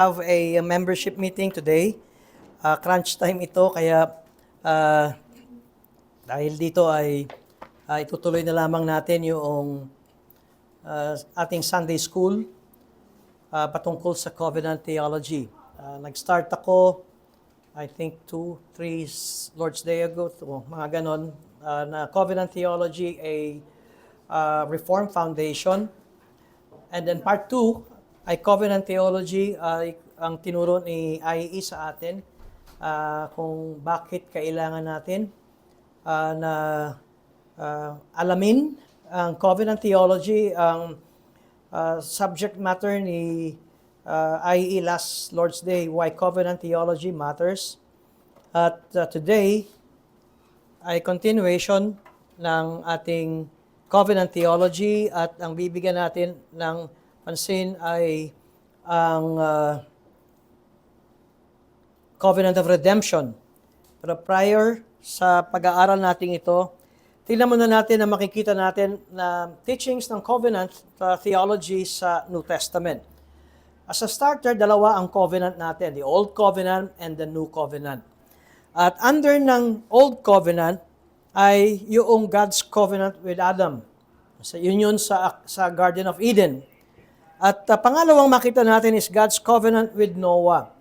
Have a membership meeting today. Crunch time ito, kaya uh, dahil dito ay itutuloy na lamang natin yung ating Sunday School patungkol sa Covenant Theology. Nag-start ako, I think 2-3 Lord's Day ago, mga ganon, na Covenant Theology, a Reformed Foundation. And then part 2, ay Covenant Theology, ang tinuro ni IE sa atin kung bakit kailangan natin na alamin ang Covenant Theology, ang subject matter ni IE last Lord's Day, why Covenant Theology matters. At today ay continuation ng ating Covenant Theology at ang bibigyan natin ng pansin ay ang Covenant of Redemption. Pero prior sa pag-aaral natin ito, tingnan muna natin na makikita natin na teachings ng Covenant Theology sa New Testament. As a starter, dalawa ang covenant natin, the Old Covenant and the New Covenant. At under ng Old Covenant ay yung God's Covenant with Adam. So, yun sa Garden of Eden. At pangalawang makita natin is God's covenant with Noah.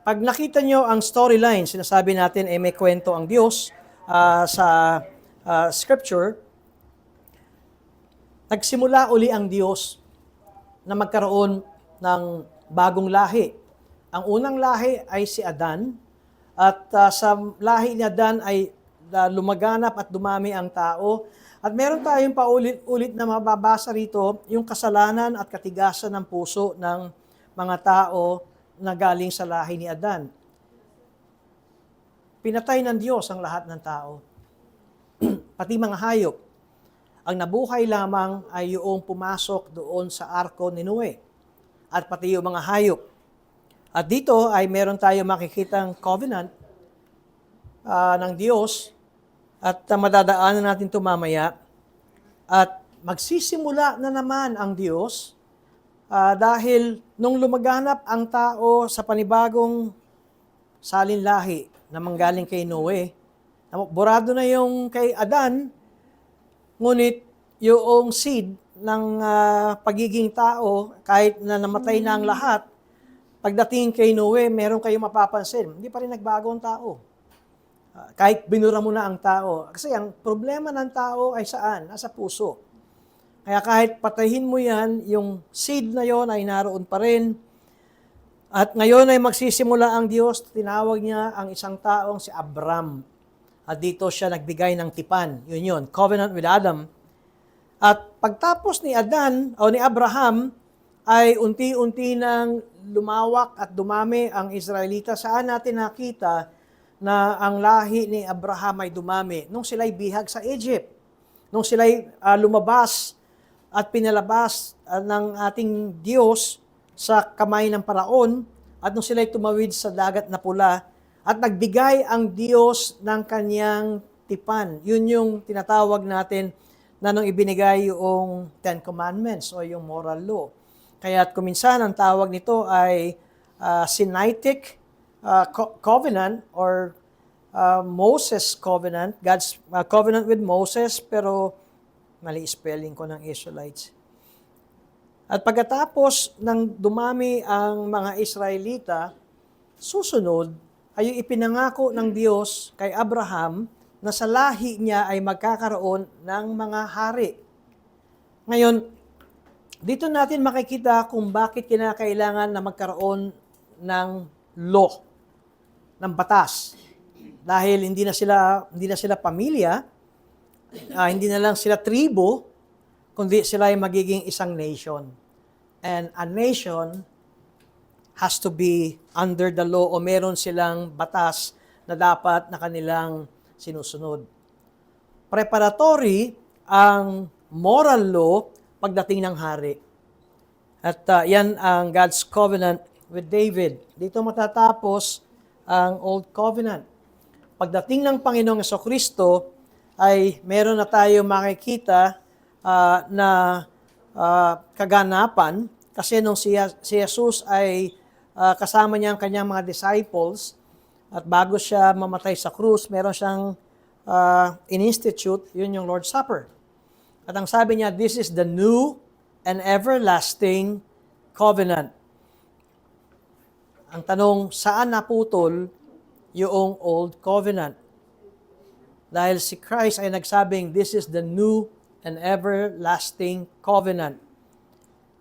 Pag nakita nyo ang storyline, sinasabi natin may kwento ang Diyos sa Scripture, nagsimula uli ang Diyos na magkaroon ng bagong lahi. Ang unang lahi ay si Adan, at sa lahi ni Adan ay lumaganap at dumami ang tao. At meron tayong paulit-ulit na mababasa rito yung kasalanan at katigasan ng puso ng mga tao na galing sa lahi ni Adan. Pinatay ng Diyos ang lahat ng tao, pati mga hayop. Ang nabuhay lamang ay yung pumasok doon sa arko ni Noe, at pati yung mga hayop. At dito ay meron tayong makikitang covenant ng Diyos. At madadaanan natin ito mamaya. At magsisimula na naman ang Diyos dahil nung lumaganap ang tao sa panibagong salinlahi na manggaling kay Noe, burado na yung kay Adan, ngunit yung seed ng pagiging tao, kahit na namatay na ang lahat, pagdating kay Noe, meron kayong mapapansin, hindi pa rin nagbago ang tao. Kahit binura mo na ang tao. Kasi ang problema ng tao ay saan? Nasa puso. Kaya kahit patayin mo yan, yung seed na yon ay naroon pa rin. At ngayon ay magsisimula ang Diyos, tinawag niya ang isang taong si Abram. At dito siya nagbigay ng tipan. Yun, covenant with Adam. At pagtapos ni Adan o ni Abraham, ay unti-unti nang lumawak at dumami ang Israelita. Saan natin nakita na ang lahi ni Abraham ay dumami nung sila'y bihag sa Egypt, nung sila'y lumabas at pinalabas ng ating Diyos sa kamay ng Paraon, at nung sila'y tumawid sa dagat na pula, at nagbigay ang Diyos ng kanyang tipan. Yun yung tinatawag natin na nung ibinigay yung Ten Commandments o yung moral law. Kaya kuminsan ang tawag nito ay Sinaitic covenant or Moses covenant, God's covenant with Moses, pero mali spelling ko ng Israelites. At pagkatapos ng dumami ang mga Israelita, susunod ay yung ipinangako ng Diyos kay Abraham na sa lahi niya ay magkakaroon ng mga hari. Ngayon, dito natin makikita kung bakit kinakailangan na magkaroon ng law, ng batas. Dahil hindi na sila pamilya, hindi na lang sila tribo, kundi sila ay magiging isang nation. And a nation has to be under the law, o meron silang batas na dapat na kanilang sinusunod. Preparatory ang moral law pagdating ng hari. At yan ang God's covenant with David. Dito matatapos ang Old Covenant. Pagdating ng Panginoong Jesucristo, ay meron na tayo makikita na kaganapan Kasi nung si Jesus ay kasama niya ang kanyang mga disciples at bago siya mamatay sa krus, meron siyang in-institute, yun yung Lord's Supper. At ang sabi niya, this is the new and everlasting covenant. Ang tanong, saan naputol yung old covenant? Dahil si Christ ay nagsabing, this is the new and everlasting covenant.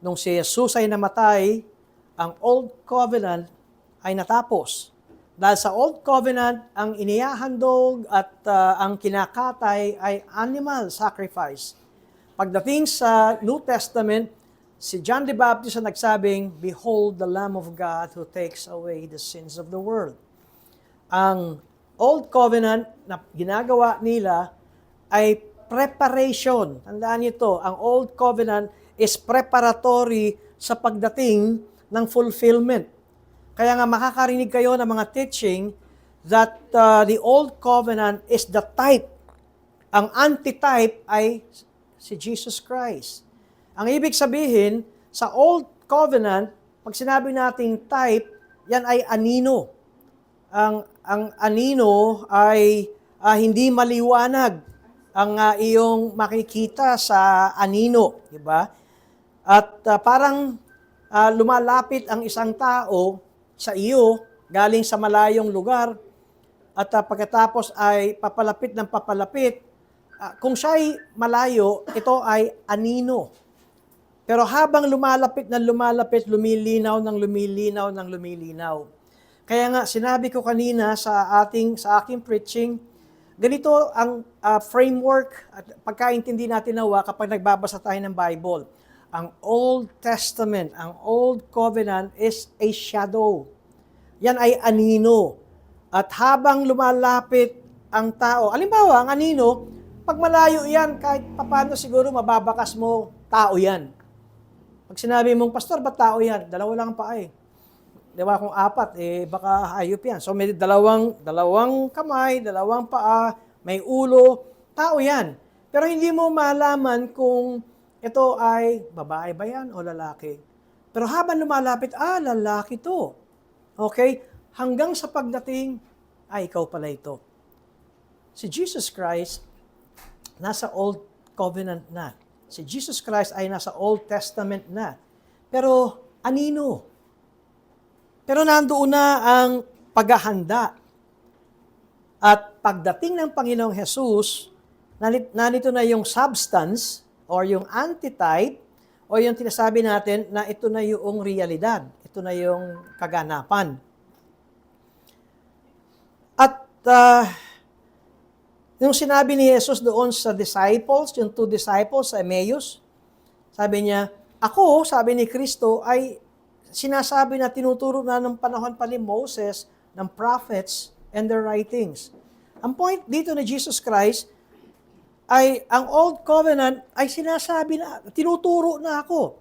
Nung si Jesus ay namatay, ang old covenant ay natapos. Dahil sa old covenant, ang inihahandog at ang kinakatay ay animal sacrifice. Pagdating sa New Testament, si John the Baptist ang nagsabing, behold the Lamb of God who takes away the sins of the world. Ang Old Covenant na ginagawa nila ay preparation. Tandaan niyo ito, ang Old Covenant is preparatory sa pagdating ng fulfillment. Kaya nga makakarinig kayo ng mga teaching that the Old Covenant is the type. Ang antitype ay si Jesus Christ. Ang ibig sabihin, sa Old Covenant, pag sinabi nating type, yan ay anino. Ang anino ay hindi maliwanag ang iyong makikita sa anino, di ba? At parang lumalapit ang isang tao sa iyo galing sa malayong lugar at pagkatapos ay papalapit ng papalapit. Kung siya ay malayo, ito ay anino. Pero habang lumalapit, lumilinaw ng lumilinaw. Kaya nga, sinabi ko kanina sa aking preaching, ganito ang framework at pagkaintindi natin nawa kapag nagbabasa tayo ng Bible. Ang Old Testament, ang Old Covenant is a shadow. Yan ay anino. At habang lumalapit ang tao, alimbawa, ang anino, pag malayo yan, kahit papano siguro mababakas mo, tao yan. Pag sinabi mong, Pastor, ba't tao yan? Dalawa lang ang paa eh. Di ba, kung apat, baka hayop yan. So may dalawang kamay, dalawang paa, may ulo, tao yan. Pero hindi mo malaman kung ito ay babae ba yan o lalaki. Pero habang lumalapit, lalaki to. Okay? Hanggang sa pagdating, ikaw pala ito. Si Jesus Christ, nasa Old Covenant na. Si Jesus Christ ay nasa Old Testament na. Pero anino? Pero nandoon na ang paghahanda. At pagdating ng Panginoong Jesus, nanito na yung substance or yung antitype o yung tinasabi natin na ito na yung realidad. Ito na yung kaganapan. At yung sinabi ni Jesus doon sa disciples, yung 2 disciples sa Emmaus, sabi niya, ako, sabi ni Kristo, ay sinasabi na tinuturo na ng panahon pa ni Moses, ng prophets, and their writings. Ang point dito ni Jesus Christ ay ang Old Covenant ay sinasabi na, tinuturo na ako.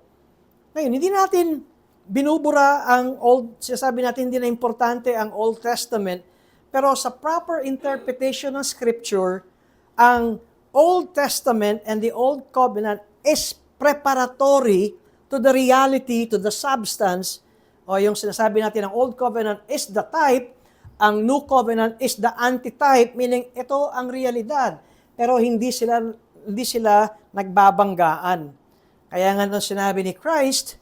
Ngayon, hindi natin binubura ang sinasabi natin hindi na importante ang Old Testament, pero sa proper interpretation ng Scripture, ang Old Testament and the Old Covenant is preparatory to the reality, to the substance, o yung sinasabi natin ng Old Covenant is the type, ang New Covenant is the antitype, meaning ito ang realidad. Pero hindi sila nagbabanggaan. Kaya nga nung sinabi ni Christ,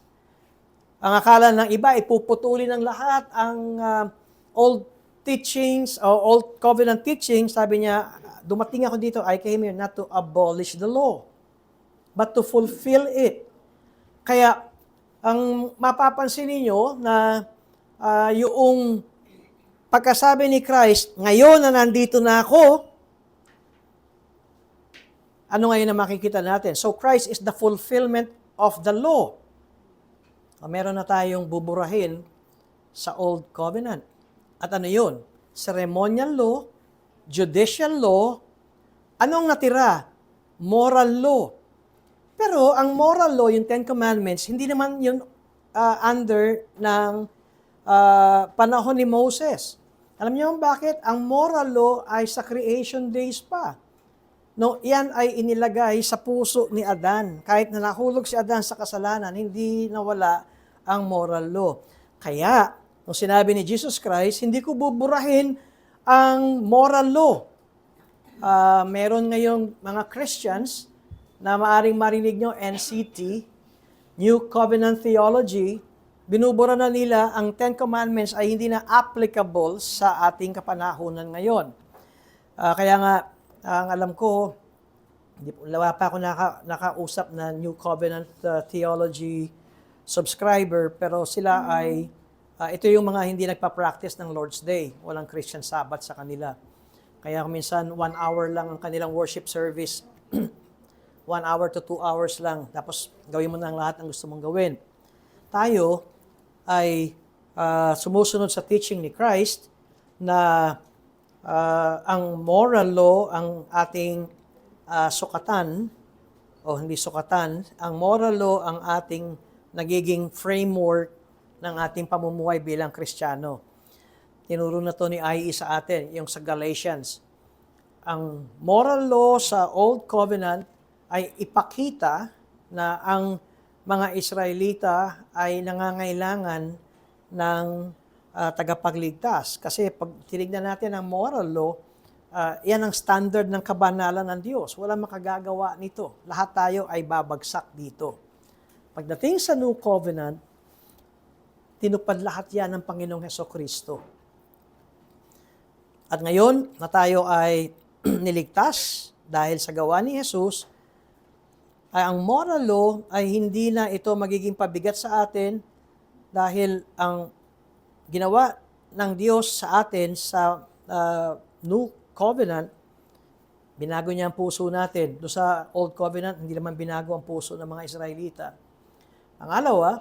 ang akala ng iba, ipuputulin ng lahat ang Old teachings, o Old Covenant teachings, sabi niya, dumating ako dito, I came here not to abolish the law, but to fulfill it. Kaya, ang mapapansin ninyo na yung pagkasabi ni Christ, ngayon na nandito na ako, ano ngayon na makikita natin? So, Christ is the fulfillment of the law. Meron na tayong buburahin sa Old Covenant. At ano yun? Ceremonial law, judicial law, anong natira? Moral law. Pero ang moral law, yung 10 Commandments, hindi naman yun under ng panahon ni Moses. Alam niyo bakit? Ang moral law ay sa creation days pa. No, yan ay inilagay sa puso ni Adan. Kahit na nahulog si Adan sa kasalanan, hindi nawala ang moral law. Kaya, nung sinabi ni Jesus Christ, hindi ko buburahin ang moral law. Meron ngayong mga Christians na maaring marinig nyo, NCT, New Covenant Theology, binubura na nila ang Ten Commandments ay hindi na applicable sa ating kapanahunan ngayon. Kaya nga, ang alam ko, wala pa ako nakausap na New Covenant Theology subscriber, pero sila ay, ito yung mga hindi nagpa-practice ng Lord's Day. Walang Christian Sabbath sa kanila. Kaya minsan 1 hour lang ang kanilang worship service. 1 hour to 2 hours lang. Tapos gawin mo na ang lahat ng gusto mong gawin. Tayo ay sumusunod sa teaching ni Christ na ang moral law, ang ating sukatan, o hindi sukatan, ang moral law ang ating nagiging framework ng ating pamumuhay bilang Kristiyano. Tinuro na to ni IE sa atin, yung sa Galatians. Ang moral law sa Old Covenant ay ipakita na ang mga Israelita ay nangangailangan ng tagapagligtas. Kasi pag tinignan natin ang moral law, yan ang standard ng kabanalan ng Diyos. Walang makagagawa nito. Lahat tayo ay babagsak dito. Pagdating sa New Covenant, tinupad lahat yan ng Panginoong Hesukristo. At ngayon, na tayo ay niligtas dahil sa gawa ni Jesus, ay ang moral law ay hindi na ito magiging pabigat sa atin dahil ang ginawa ng Diyos sa atin sa New Covenant, binago niya ang puso natin. Doon sa Old Covenant, hindi naman binago ang puso ng mga Israelita. Pangalawa,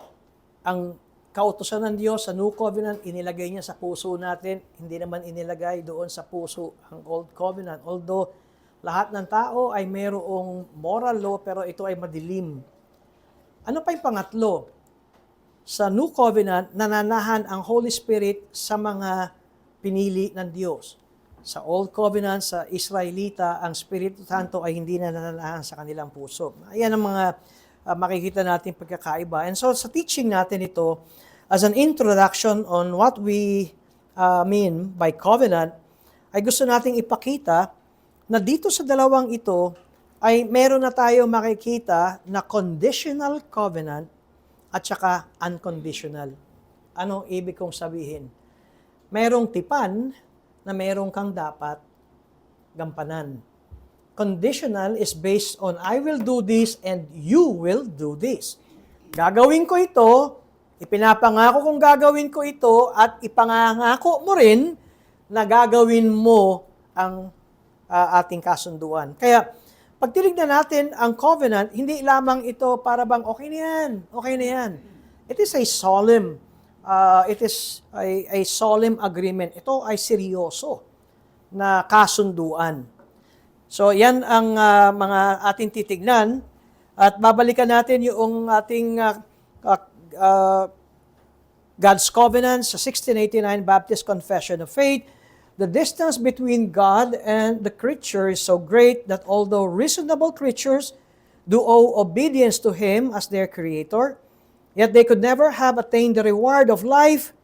ang kautusan ng Diyos sa New Covenant, inilagay niya sa puso natin, hindi naman inilagay doon sa puso ang Old Covenant. Although, lahat ng tao ay mayroong moral law, pero ito ay madilim. Ano pa yung pangatlo? Sa New Covenant, nananahan ang Holy Spirit sa mga pinili ng Diyos. Sa Old Covenant, sa Israelita, ang Espiritu Santo ay hindi nananahan sa kanilang puso. Ayan ang mga makikita natin pagkakaiba. And so sa teaching natin ito, as an introduction on what we mean by covenant, ay gusto nating ipakita na dito sa dalawang ito ay meron na tayo makikita na conditional covenant at saka unconditional. Ano ibig kong sabihin? Merong tipan na merong kang dapat gampanan. Conditional is based on I will do this and you will do this. Gagawin ko ito, ipinapangako kong gagawin ko ito at ipangangako mo rin na gagawin mo ang ating kasunduan. Kaya, pag tinignan natin ang covenant, hindi lamang ito para bang okay na yan. It is a solemn, a solemn agreement. Ito ay seryoso na kasunduan. So, yan ang mga ating titignan. At babalikan natin yung ating God's Covenant sa 1689 Baptist Confession of Faith. The distance between God and the creature is so great that although reasonable creatures do owe obedience to Him as their Creator, yet they could never have attained the reward of life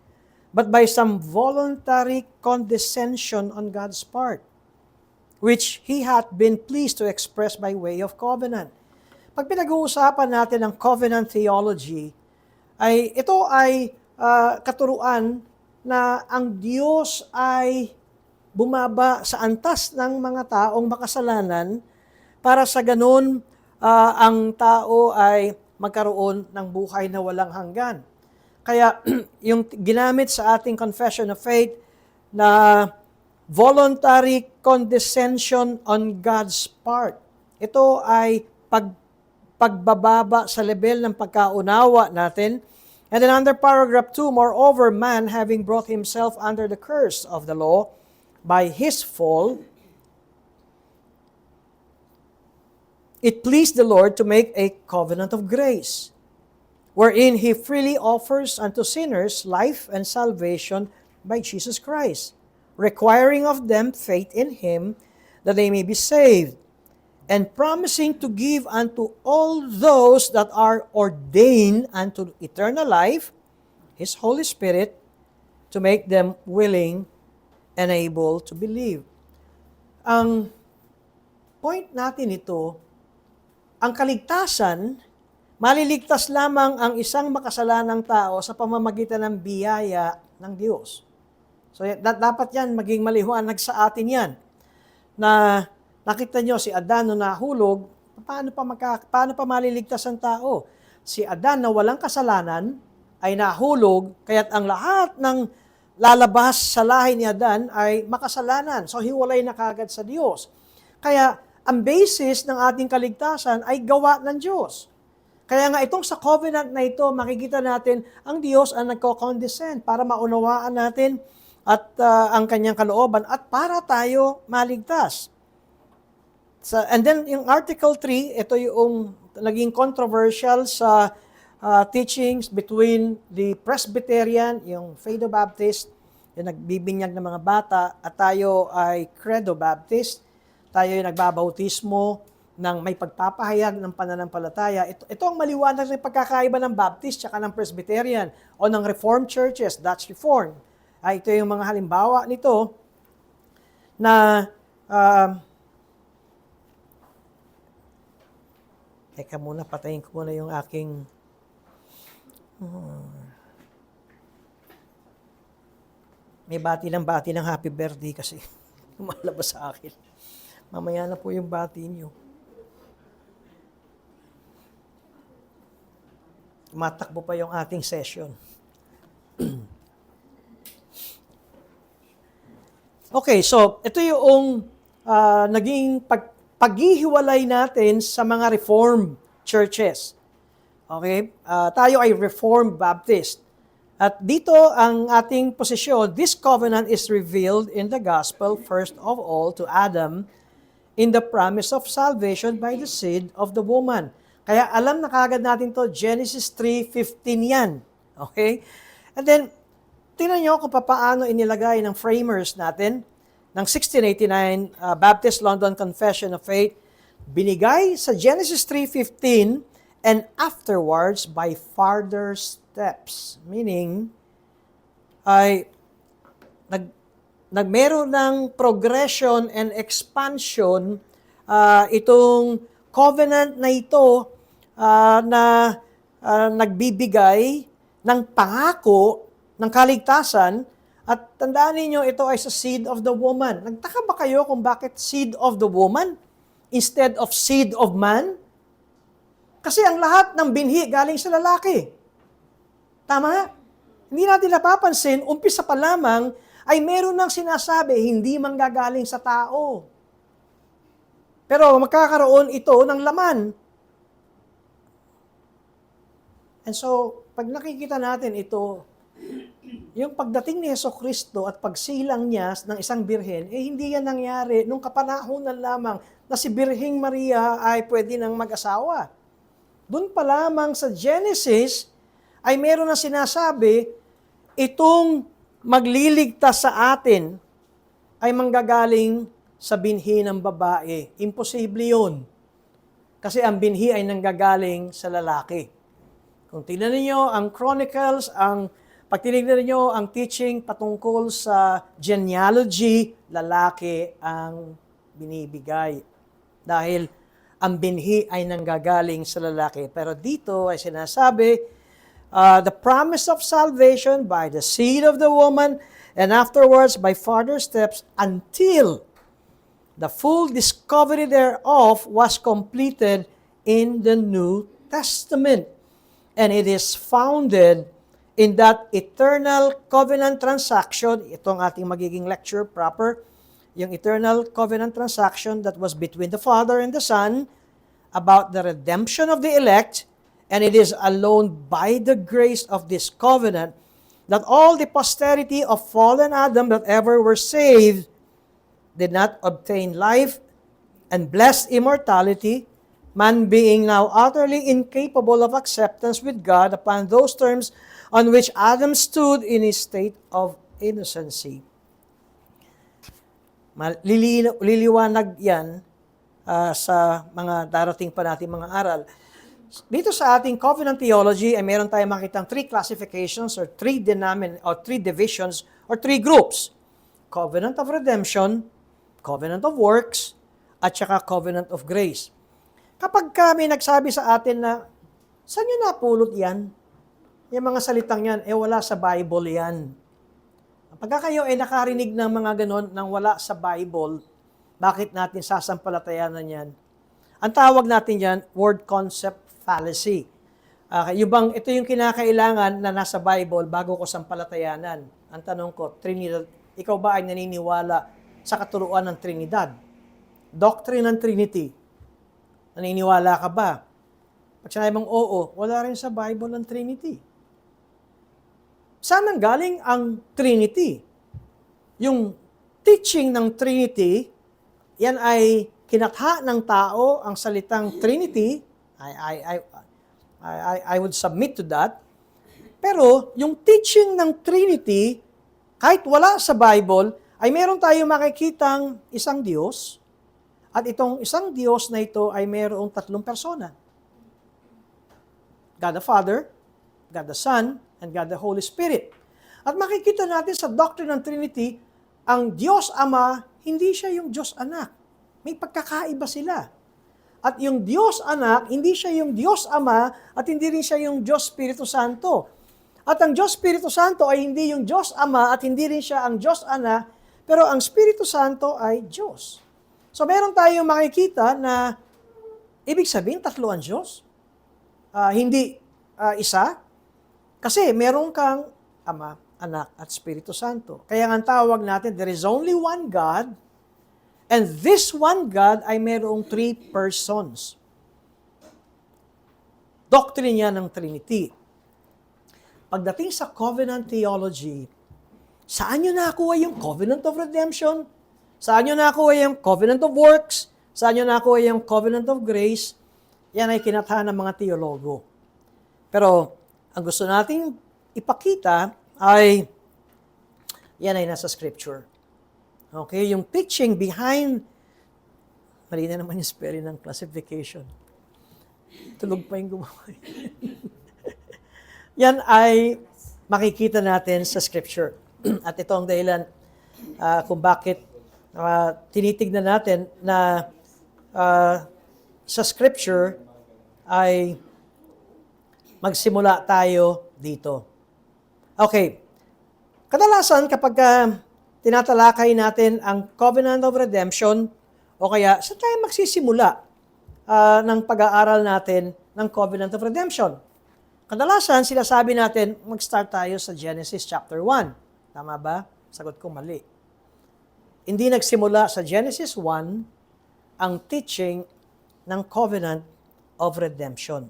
but by some voluntary condescension on God's part, which He hath been pleased to express by way of covenant. Pag pinag-uusapan natin ang covenant theology, ito ay katuruan na ang Diyos ay bumaba sa antas ng mga taong makasalanan para sa ganun ang tao ay magkaroon ng buhay na walang hanggan. Kaya yung ginamit sa ating confession of faith na voluntary condescension on God's part, ito ay pagbababa sa level ng pagkaunawa natin. And then under paragraph 2, moreover, man having brought himself under the curse of the law by his fall, it pleased the Lord to make a covenant of grace, wherein He freely offers unto sinners life and salvation by Jesus Christ, requiring of them faith in Him that they may be saved, and promising to give unto all those that are ordained unto eternal life, His Holy Spirit, to make them willing and able to believe. Ang point natin ito, ang kaligtasan, maliligtas lamang ang isang makasalanang tao sa pamamagitan ng biyaya ng Diyos. So dapat yan, maging maliwanag sa atin yan. Na nakita nyo si Adan nung nahulog, paano pa maliligtas ang tao? Si Adan na walang kasalanan ay nahulog, kaya't ang lahat ng lalabas sa lahi ni Adan ay makasalanan. So hiwalay na kagad sa Diyos. Kaya ang basis ng ating kaligtasan ay gawa ng Diyos. Kaya nga itong sa covenant na ito, makikita natin ang Diyos ang nagko-condescend para maunawaan natin at ang kanyang kalooban at para tayo maligtas. And then yung Article 3, ito yung naging controversial sa teachings between the Presbyterian, yung Fado Baptist, yung nagbibinyag ng mga bata, at tayo ay Credo Baptist. Tayo yung nagbabautismo ng may pagpapahayag ng pananampalataya. Ito ang maliwanag ng pagkakaiba ng Baptist at ng Presbyterian o ng Reformed churches, Dutch Reformed. Ito yung mga halimbawa nito na teka muna, patayin ko muna yung aking may bati ng happy birthday kasi lumalabas sa akin. Mamaya na po yung bati niyo. Matakbo pa yung ating session. Okay, so ito yung naging paghihiwalay natin sa mga Reformed churches. Okay? Tayo ay Reformed Baptist. At dito ang ating posisyon, this covenant is revealed in the gospel, first of all, to Adam, in the promise of salvation by the seed of the woman. Kaya alam na kagad natin to, Genesis 3:15 yan. Okay? And then, tingnan nyo kung paano inilagay ng framers natin ng 1689 Baptist London Confession of Faith, binigay sa Genesis 3:15 and afterwards by further steps. Meaning, ay nagmeron ng progression and expansion itong covenant na ito na nagbibigay ng pangako ng kaligtasan. At tandaan ninyo, ito ay sa seed of the woman. Nagtaka ba kayo kung bakit seed of the woman instead of seed of man? Kasi ang lahat ng binhi galing sa lalaki. Tama? Hindi natin napapansin, umpisa pa lamang, ay meron nang sinasabi, hindi manggagaling sa tao. Pero magkakaroon ito ng laman. And so, pag nakikita natin ito, yung pagdating ni Jesucristo at pagsilang niya ng isang birhen, hindi yan nangyari nung kapanahunan lamang na si Birheng Maria ay pwede nang mag-asawa. Doon pa lamang sa Genesis ay meron na sinasabi, itong magliligtas sa atin ay manggagaling sa binhi ng babae. Imposible yun. Kasi ang binhi ay nanggagaling sa lalaki. Kung tingnan niyo ang Chronicles, pag tinignan niyo ang teaching patungkol sa genealogy, lalaki ang binibigay. Dahil ang binhi ay nanggagaling sa lalaki. Pero dito ay sinasabi, the promise of salvation by the seed of the woman and afterwards by further steps until the full discovery thereof was completed in the New Testament. And it is founded in that eternal covenant transaction, itong ating magiging lecture proper, yung eternal covenant transaction that was between the Father and the Son about the redemption of the elect, and it is alone by the grace of this covenant that all the posterity of fallen Adam that ever were saved did not obtain life and blessed immortality, man being now utterly incapable of acceptance with God upon those terms on which Adam stood in his state of innocency. Liliwanag yan sa mga darating pa nating mga aral. Dito sa ating covenant theology ay meron tayong makitang three classifications or three divisions or three groups. Covenant of redemption, covenant of works, at saka covenant of grace. Kapag kami nagsabi sa atin na, saan nyo napulot yan? Yung mga salitang yan, wala sa Bible yan. Pagka kayo nakarinig ng mga ganon nang wala sa Bible, bakit natin sasampalatayanan yan? Ang tawag natin yan, word concept fallacy. Ito yung kinakailangan na nasa Bible bago ko sampalatayanan. Ang tanong ko, Trinidad, ikaw ba ay naniniwala sa katuruan ng Trinidad? Doctrine ng Trinity. Naniniwala ka ba? Pag sinabi mong oo, wala rin sa Bible ang Trinity. Saan galing ang Trinity? Yung teaching ng Trinity, yan ay kinatha ng tao ang salitang Trinity. I would submit to that. Pero yung teaching ng Trinity, kahit wala sa Bible, ay meron tayong makikitang isang Diyos. At itong isang Diyos na ito ay mayroong tatlong persona. God the Father, God the Son, and God the Holy Spirit. At makikita natin sa doctrine ng Trinity, ang Diyos Ama, hindi siya yung Diyos Anak. May pagkakaiba sila. At yung Diyos Anak, hindi siya yung Diyos Ama at hindi rin siya yung Diyos Espiritu Santo. At ang Diyos Espiritu Santo ay hindi yung Diyos Ama at hindi rin siya ang Diyos Anak, pero ang Espiritu Santo ay Diyos. So meron tayong makikita na ibig sabihin tatlo ang Diyos. Hindi isa. Kasi meron kang Ama, Anak, at Espiritu Santo. Kaya ang tawag natin, there is only one God. And this one God ay mayroong three persons. Doctrine niya ng Trinity. Pagdating sa covenant theology, saan nyo nakuha yung covenant of redemption? Saan nyo nakuha yung covenant of works? Saan nyo nakuha yung covenant of grace? Yan ay kinatha ng mga teologo. Pero ang gusto nating ipakita ay yan ay nasa scripture. Okay, yung teaching behind, mali na naman yung spelling ng classification. Tulog pa yung gumawa. Yan ay makikita natin sa scripture. At ito ang dahilan kung bakit tinitignan natin na sa scripture ay magsimula tayo dito. Okay. Kadalasan kapag tinatalakay natin ang covenant of redemption o kaya saan tayo magsisimula ng pag-aaral natin ng covenant of redemption? Kadalasan, sinasabi natin, mag-start tayo sa Genesis chapter 1. Tama ba? Sagot ko mali. Hindi nagsimula sa Genesis 1 ang teaching ng covenant of redemption.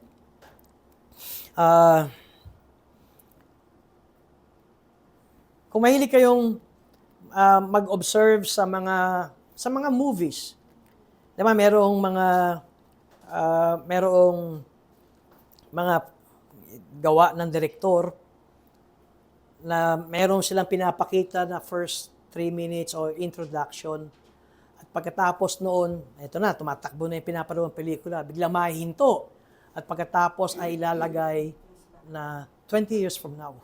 Kung mahilig kayong mag-observe sa mga movies, diba, merong mga gawa ng direktor na meron silang pinapakita na first 3 minutes or introduction. At pagkatapos noon, ito na, tumatakbo na yung pinapanood ng pelikula, biglang mahihinto. At pagkatapos ay ilalagay na 20 years from now.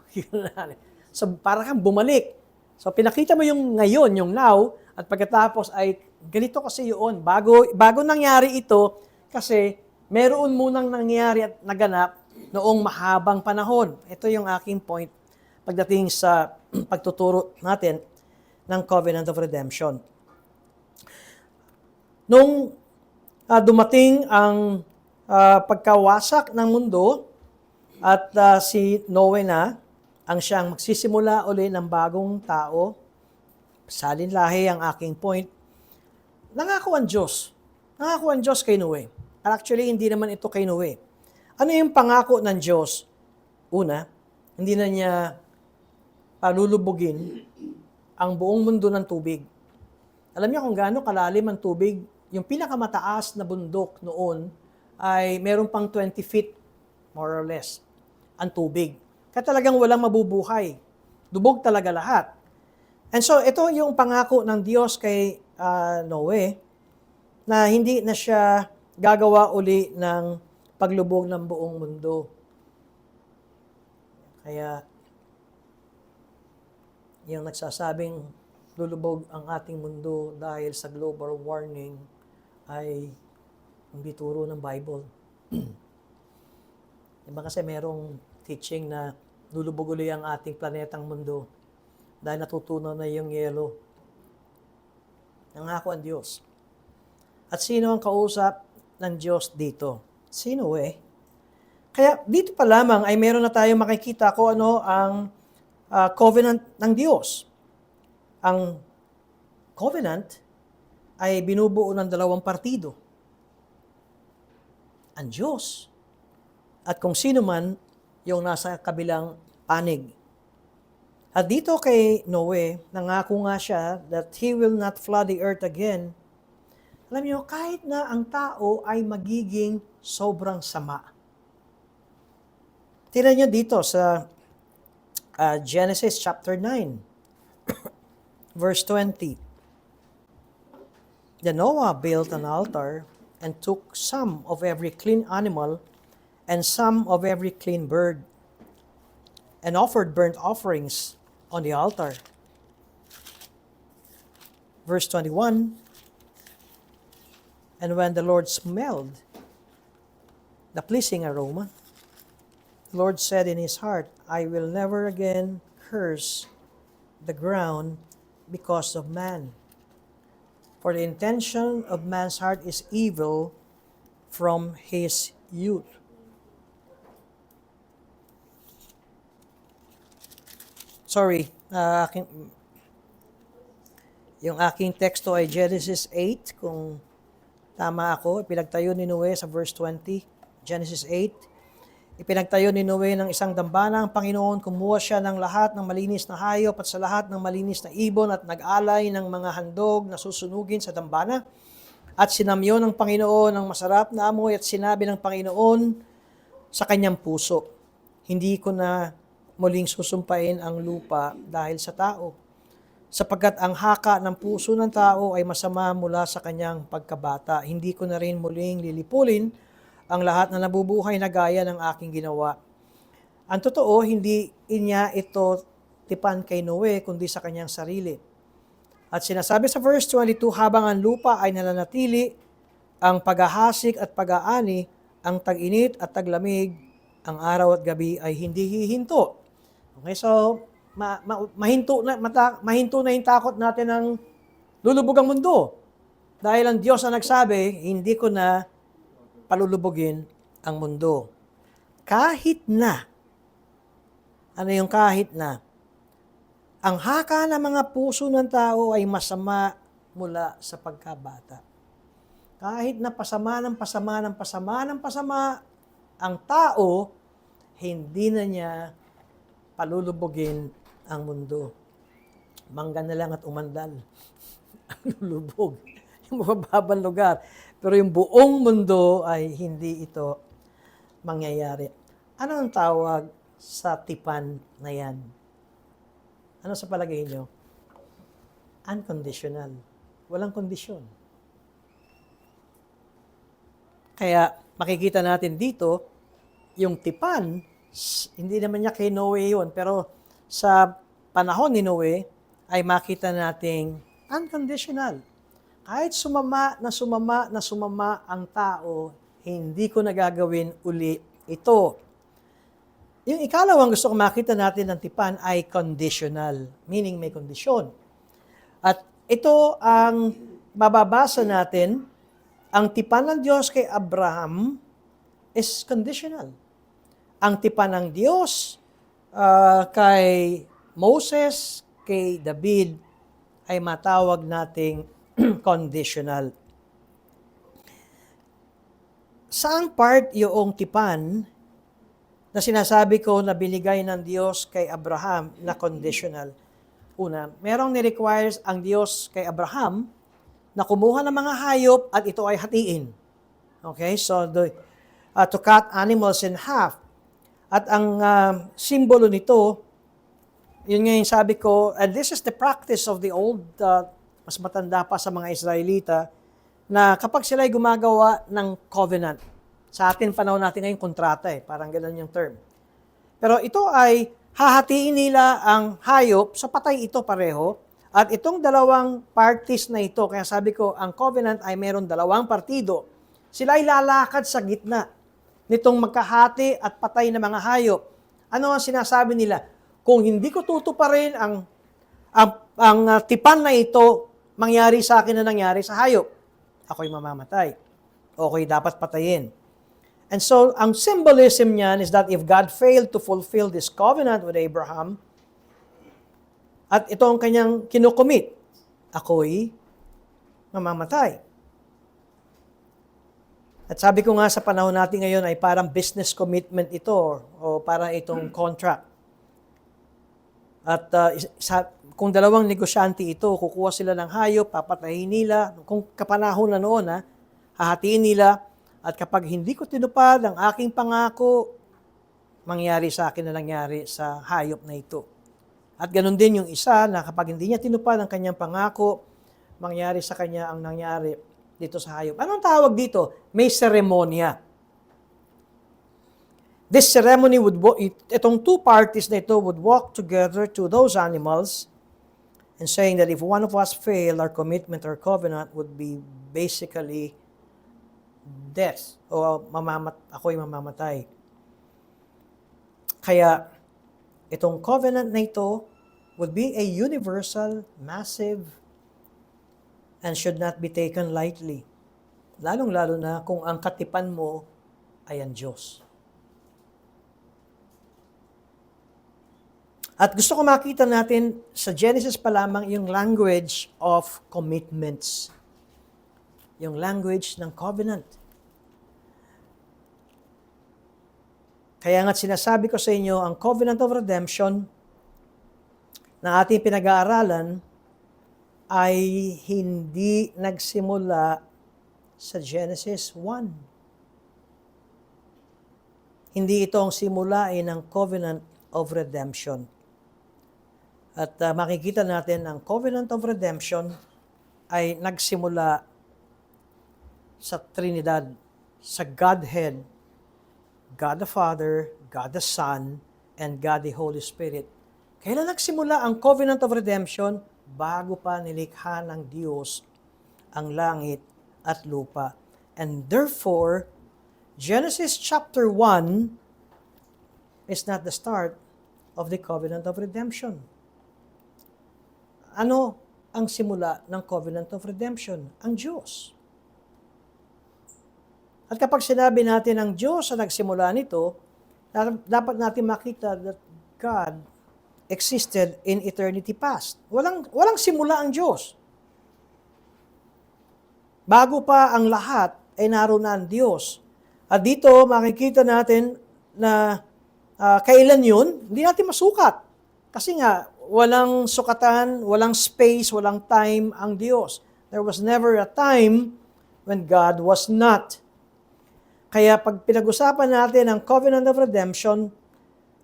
So, para kang bumalik. So, pinakita mo yung ngayon, yung now, at pagkatapos ay ganito kasi yun. Bago nangyari ito, kasi meron munang nangyari at naganap noong mahabang panahon. Ito yung aking point pagdating sa pagtuturo natin ng Covenant of Redemption. Nung dumating ang pagkawasak ng mundo at si Noe na ang siyang magsisimula uli ng bagong tao, salinlahi ang aking point, nangako ang Diyos. Nangako ang Diyos kay Noe. Actually, hindi naman ito kay Noe. Ano yung pangako ng Diyos? Una, hindi na niya palulubugin ang buong mundo ng tubig. Alam niyo kung gaano kalalim ang tubig? Yung pinakamataas na bundok noon ay meron pang 20 feet, more or less, ang tubig. Kaya talagang walang mabubuhay. Dubog talaga lahat. And so, ito yung pangako ng Diyos kay Noe, na hindi na siya gagawa uli ng paglubog ng buong mundo. Kaya, yung nagsasabing lulubog ang ating mundo dahil sa global warming ay hindi turo ng Bible. Diba kasi merong teaching na lulubog uli ang ating planetang mundo dahil natutunaw na yung yelo. Nangako ang Diyos. At sino ang kausap ng Diyos dito? Sino Kaya dito pa lamang ay meron na tayong makikita kung ano ang covenant ng Diyos. Ang covenant ay binubuo ng dalawang partido. Ang Diyos at kung sino man yung nasa kabilang panig. At dito kay Noe, nangako nga siya that he will not flood the earth again. Alam niyo, kahit na ang tao ay magiging sobrang sama. Tingnan niyo dito sa Genesis chapter 9, verse 20. Then Noah built an altar and took some of every clean animal and some of every clean bird and offered burnt offerings on the altar. Verse 21, and when the Lord smelled the pleasing aroma, the Lord said in his heart, I will never again curse the ground because of man. For the intention of man's heart is evil from his youth. Sorry, yung aking teksto ay Genesis 8, kung tama ako, ipinagtayo ni Noe sa verse 20, Genesis 8. Ipinagtayo ni Noe ng isang dambana ang Panginoon, kumuha siya ng lahat ng malinis na hayop at sa lahat ng malinis na ibon at nag-alay ng mga handog na susunugin sa dambana. At sinamyo ng Panginoon ng masarap na amoy at sinabi ng Panginoon sa kanyang puso, hindi ko na muling susumpain ang lupa dahil sa tao, sapagkat ang haka ng puso ng tao ay masama mula sa kanyang pagkabata. Hindi ko na rin muling lilipulin ang lahat na nabubuhay na gaya ng aking ginawa. Ang totoo, hindi niya ito tipan kay Noe, kundi sa kanyang sarili. At sinasabi sa verse 22, habang ang lupa ay nananatili, ang paghahasik at pag-aani, ang tag-init at taglamig, ang araw at gabi ay hindi hihinto. Okay, so mahinto na yung takot natin ng lulubog ang mundo. Dahil ang Diyos ang nagsabi, hindi ko na palulubugin ang mundo. Kahit na, ano yung kahit na? Ang haka ng mga puso ng tao ay masama mula sa pagkabata. Kahit na pasama ng pasama, ang tao, hindi na niya palulubugin ang mundo. Mangga na lang at umandal. Ang lulubog. Yung mababang lugar. Pero yung buong mundo ay hindi ito mangyayari. Ano ang tawag sa tipan na yan? Ano sa palagay nyo? Unconditional. Walang kondisyon. Kaya makikita natin dito, yung tipan, hindi naman niya kay Noe yun, pero sa panahon ni Noe, ay makita nating unconditional. Kahit sumama ang tao, hindi ko nagagawin uli ito. Yung ikalawang gusto ko makita natin ng tipan ay conditional, meaning may kondisyon. At ito ang mababasa natin, ang tipan ng Diyos kay Abraham is conditional. Ang tipan ng Diyos kay Moses, kay David, ay matawag nating conditional. Saang part yung tipan na sinasabi ko na binigay ng Diyos kay Abraham na conditional? Una, merong ni-requires ang Diyos kay Abraham na kumuha ng mga hayop at ito ay hatiin. Okay? So, to cut animals in half. At ang simbolo nito, yun nga yung sabi ko, and this is the practice of the old, mas matanda pa sa mga Israelita, na kapag sila ay gumagawa ng covenant, sa atin panahon natin ngayon kontrata parang ganun yung term. Pero ito ay hahatiin nila ang hayop sa patay ito pareho. At itong dalawang parties na ito, kaya sabi ko, ang covenant ay meron dalawang partido. Sila ay lalakad sa gitna nitong magkahati at patay na mga hayop. Ano ang sinasabi nila? Kung hindi ko tutuparin ang tipan na ito, mangyari sa akin na nangyari sa hayop. Ako'y mamamatay. O ako'y dapat patayin. And so, ang symbolism niyan is that if God failed to fulfill this covenant with Abraham, at ito ang kanyang kinukomit, ako'y mamamatay. At sabi ko nga sa panahon natin ngayon ay parang business commitment ito o parang itong contract. At kung dalawang negosyante ito, kukuha sila ng hayop, papatayin nila. Kung kapanahon na noon, hahatiin nila. At kapag hindi ko tinupad ang aking pangako, mangyari sa akin na nangyari sa hayop na ito. At ganun din yung isa na kapag hindi niya tinupad ang kanyang pangako, mangyari sa kanya ang nangyari dito sa hayop. Anong tawag dito? May seremonya. This ceremony itong two parties na ito would walk together to those animals and saying that if one of us fail, our commitment or covenant would be basically death. O ako'y mamamatay. Kaya itong covenant na ito would be a universal, massive, and should not be taken lightly. Lalong-lalo na kung ang katipan mo ay ang Diyos. At gusto ko makita natin sa Genesis pa lamang yung language of commitments. Yung language ng covenant. Kaya nga't sinasabi ko sa inyo, ang covenant of redemption na ating pinag-aaralan ay hindi nagsimula sa Genesis 1. Hindi ito ang simulain ng covenant of redemption. At makikita natin ang covenant of redemption ay nagsimula sa Trinidad, sa Godhead, God the Father, God the Son, and God the Holy Spirit. Kailan nagsimula ang covenant of redemption? Bago pa nilikha ng Diyos ang langit at lupa. And therefore, Genesis chapter 1 is not the start of the covenant of redemption. Ano ang simula ng covenant of redemption? Ang Diyos. At kapag sinabi natin ang Diyos ang nagsimula nito, dapat natin makita that God existed in eternity past. Walang simula ang Diyos. Bago pa ang lahat, ay naroon na ang Diyos. At dito, makikita natin na kailan yun, hindi natin masukat. Kasi nga, walang sukatan, walang space, walang time ang Diyos. There was never a time when God was not. Kaya pag pinag-usapan natin ang covenant of redemption,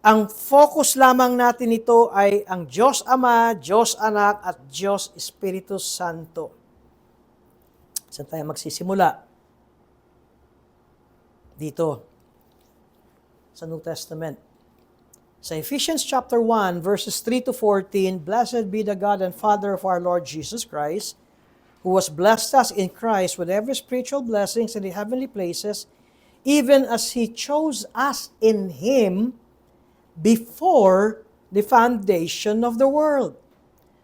ang focus lamang natin ito ay ang Diyos Ama, Diyos Anak, at Diyos Espiritu Santo. Saan tayo magsisimula? Dito, sa New Testament. Sa Ephesians chapter 1, verses 3 to 14, Blessed be the God and Father of our Lord Jesus Christ, who has blessed us in Christ with every spiritual blessings in the heavenly places, even as He chose us in Him before the foundation of the world,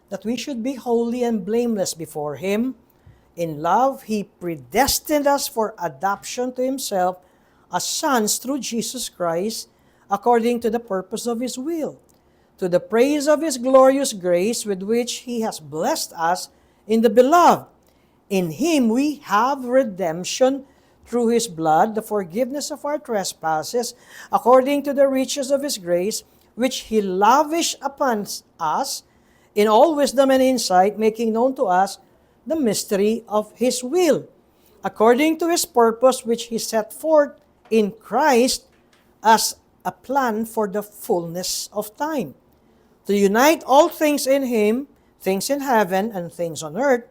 that we should be holy and blameless before Him. In love, He predestined us for adoption to Himself as sons through Jesus Christ, according to the purpose of His will, to the praise of His glorious grace with which He has blessed us in the Beloved. In Him we have redemption through His blood, the forgiveness of our trespasses, according to the riches of His grace, which He lavished upon us in all wisdom and insight, making known to us the mystery of His will, according to His purpose, which He set forth in Christ as a plan for the fullness of time, to unite all things in Him, things in heaven and things on earth,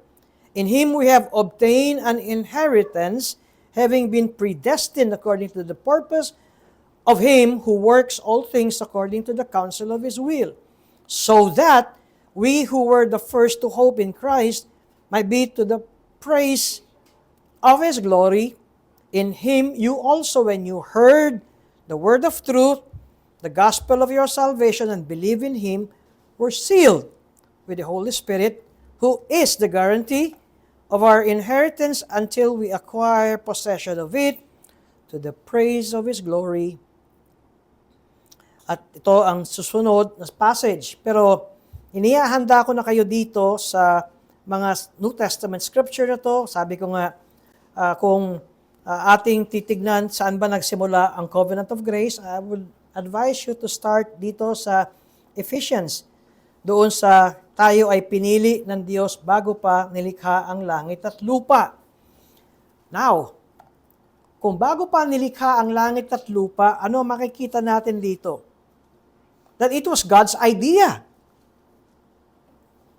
In Him we have obtained an inheritance, having been predestined according to the purpose of Him who works all things according to the counsel of His will, so that we who were the first to hope in Christ might be to the praise of His glory. In Him you also, when you heard the word of truth, the gospel of your salvation, and believe in Him, were sealed with the Holy Spirit, who is the guarantee of our inheritance until we acquire possession of it, to the praise of His glory. At ito ang susunod na passage. Pero inihahanda ko na kayo dito sa mga New Testament scripture na to. Sabi ko nga, kung ating titignan saan ba nagsimula ang Covenant of Grace, I would advise you to start dito sa Ephesians. Doon sa tayo ay pinili ng Diyos bago pa nilikha ang langit at lupa. Now, kung bago pa nilikha ang langit at lupa, ano makikita natin dito? That it was God's idea.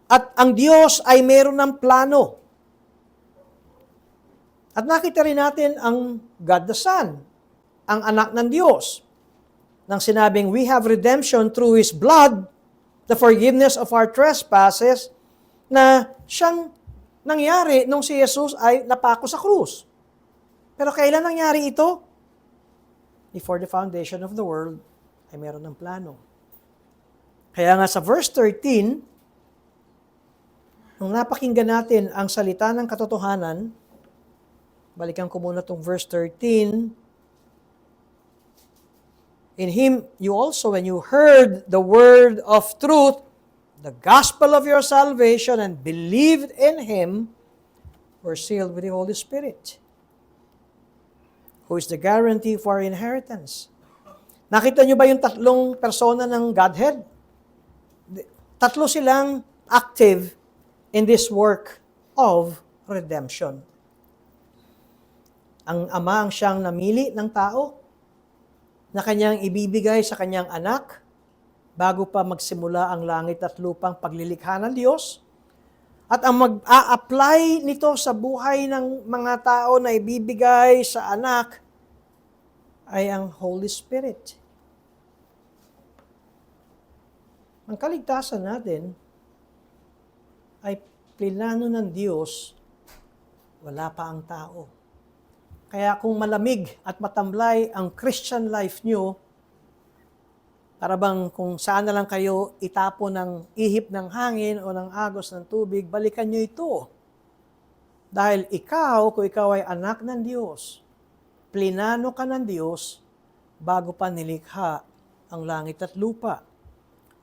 At ang Diyos ay meron ng plano. At nakita rin natin ang God the Son, ang anak ng Diyos. Nang sinabing, we have redemption through His blood, the forgiveness of our trespasses, na siyang nangyari nung si Jesus ay napako sa krus. Pero kailan nangyari ito? Before the foundation of the world, ay meron ng plano. Kaya nga sa verse 13, nung napakinggan natin ang salita ng katotohanan, balikan ko muna itong verse 13, in Him you also, when you heard the word of truth, the gospel of your salvation, and believed in Him, were sealed with the Holy Spirit, who is the guarantee for our inheritance. Nakita niyo ba yung tatlong persona ng Godhead? Tatlo silang active in this work of redemption. Ang Ama ang siyang namili ng tao na kanyang ibibigay sa kanyang anak bago pa magsimula ang langit at lupang paglilikha ng Diyos. At ang mag-a-apply nito sa buhay ng mga tao na ibibigay sa anak ay ang Holy Spirit. Ang kaligtasan natin ay plinano ng Diyos, wala pa ang tao. Kaya kung malamig at matamlay ang Christian life nyo, para bang kung saan na lang kayo itapo ng ihip ng hangin o ng agos ng tubig, balikan nyo ito. Dahil ikaw, kung ikaw ay anak ng Diyos, plinano ka ng Diyos bago pa nilikha ang langit at lupa.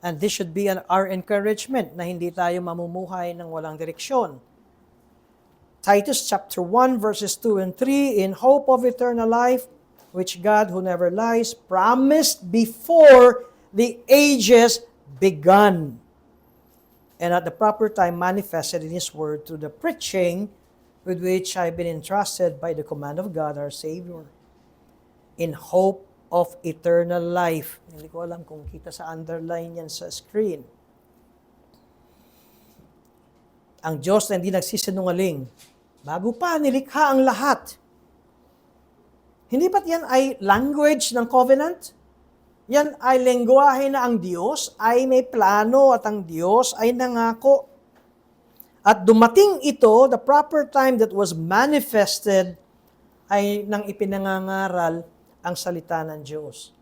And this should be our encouragement na hindi tayo mamumuhay ng walang direksyon. Titus chapter 1 verses 2 and 3, in hope of eternal life, which God, who never lies, promised before the ages begun, and at the proper time manifested in His word through the preaching with which I have been entrusted by the command of God our Savior, in hope of eternal life. Hindi ko alam kung kita sa underline yan sa screen. Ang Diyos na hindi nagsisinungaling, bago pa nilikha ang lahat. Hindi ba't yan ay language ng covenant? Yan ay lengguwahe na ang Diyos ay may plano at ang Diyos ay nangako. At dumating ito, the proper time that was manifested, ay nang ipinangangaral ang salita ng Diyos.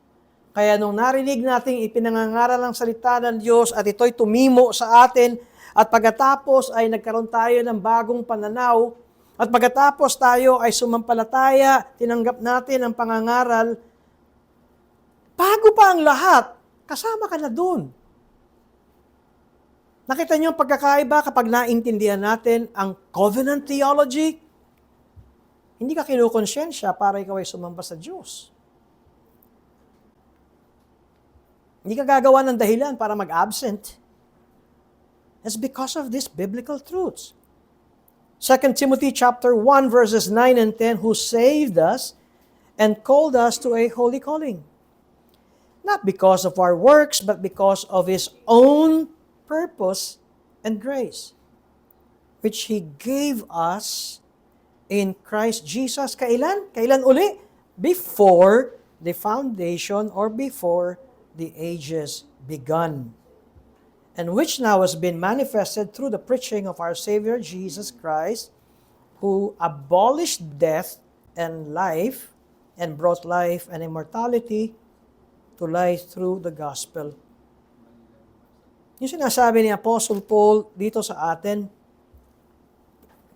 Kaya nung narinig nating ipinangangaral ang salita ng Diyos at ito'y tumimo sa atin, at pagkatapos ay nagkaroon tayo ng bagong pananaw, at pagkatapos tayo ay sumampalataya, tinanggap natin ang pangangaral, bago pa ang lahat, kasama ka na dun. Nakita niyo ang pagkakaiba kapag naintindihan natin ang covenant theology? Hindi ka kinukonsensya para ikaw ay sumamba sa Diyos. Hindi ka gagawa ng dahilan para mag-absent. It's because of these biblical truths. 2 Timothy chapter 1 verses 9 and 10, who saved us and called us to a holy calling. Not because of our works, but because of His own purpose and grace, which He gave us in Christ Jesus. Kailan? Kailan uli? Before the foundation or before the ages begun. And which now has been manifested through the preaching of our Savior Jesus Christ, who abolished death and life and brought life and immortality to life through the gospel. Yung sinasabi ni Apostle Paul dito sa atin,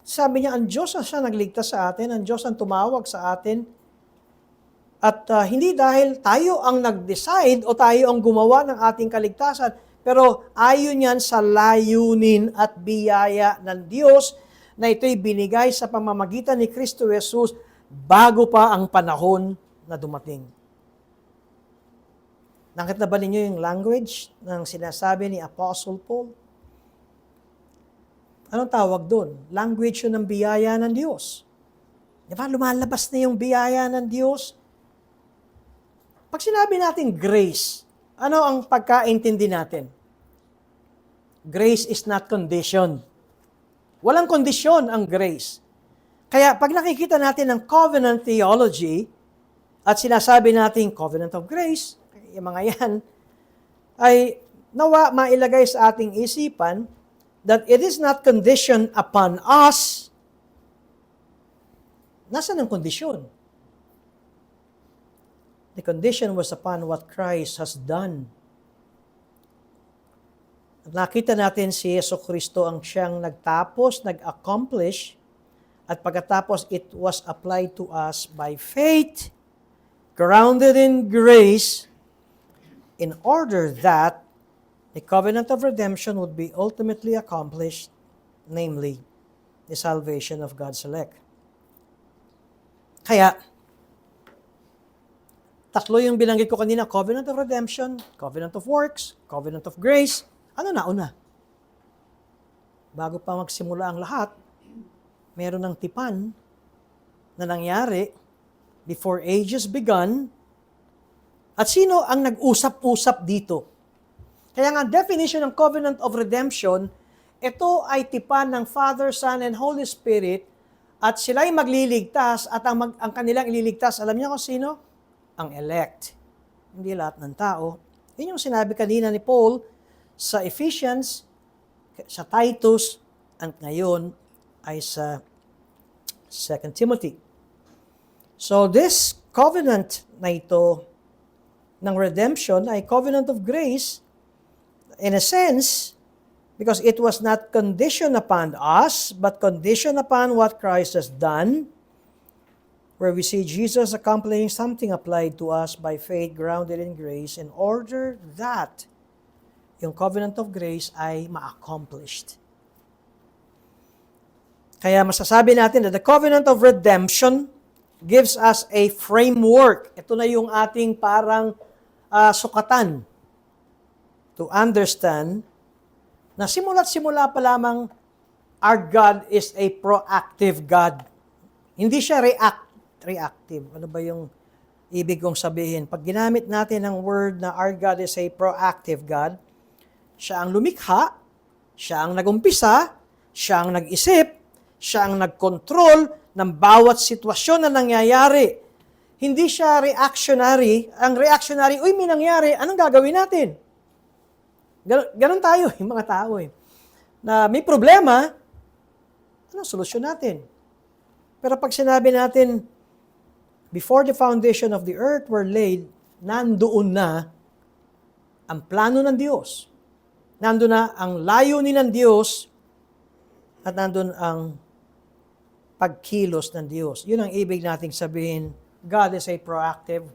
sabi niya, ang Diyos ang siya nagligtas sa atin, ang Diyos ang tumawag sa atin, at hindi dahil tayo ang nag-decide o tayo ang gumawa ng ating kaligtasan, pero ayon yan sa layunin at biyaya ng Diyos na ito'y binigay sa pamamagitan ni Kristo Jesus bago pa ang panahon na dumating. Nakita ba ninyo yung language ng sinasabi ni Apostle Paul? Anong tawag doon? Language yun ng biyaya ng Diyos. Di ba? Lumalabas na yung biyaya ng Diyos. Pag sinabi natin grace, ano ang pagkaintindi natin? Grace is not condition. Walang kondisyon ang grace. Kaya pag nakikita natin ang covenant theology at sinasabi natin covenant of grace, yung mga yan, ay nawa mailagay sa ating isipan that it is not conditioned upon us. Nasaan ang kondisyon? The condition was upon what Christ has done. Nakita natin si Yesu Kristo ang siyang nagtapos, nag-accomplish, at pagkatapos it was applied to us by faith, grounded in grace, in order that the covenant of redemption would be ultimately accomplished, namely, the salvation of God's elect. Kaya, tatlo yung binanggit ko kanina, covenant of redemption, covenant of works, covenant of grace. Ano nauna? Bago pa magsimula ang lahat, meron ng tipan na nangyari before ages begun. At sino ang nag-usap-usap dito? Kaya nga, definition ng covenant of redemption, ito ay tipan ng Father, Son, and Holy Spirit, at sila'y magliligtas, at ang kanilang ililigtas, alam niyo kung sino? Ang elect. Hindi lahat ng tao. Yun yung sinabi kanina ni Paul sa Ephesians, sa Titus, at ngayon ay sa 2 Timothy. So this covenant na ito ng redemption ay covenant of grace in a sense because it was not conditioned upon us but conditioned upon what Christ has done, where we see Jesus accomplishing something applied to us by faith grounded in grace in order that yung covenant of grace ay ma-accomplished. Kaya masasabi natin that the covenant of redemption gives us a framework. Ito na yung ating parang sukatan to understand na simula't simula pa lamang our God is a proactive God. Hindi siya reactive. Ano ba yung ibig kong sabihin? Pag ginamit natin ang word na our God is a proactive God, siya ang lumikha, siya ang nagumpisa, siya ang nag-isip, siya ang nag-control ng bawat sitwasyon na nangyayari. Hindi siya reactionary. Ang reactionary, uy, may nangyari, anong gagawin natin? Ganon tayo, yung mga tao eh. Na may problema, anong solusyon natin? Pero pag sinabi natin, before the foundation of the earth were laid, nandoon na ang plano ng Diyos. Nandoon na ang layunin ng Diyos at nandoon ang pagkilos ng Diyos. Yun ang ibig nating sabihin, God is a proactive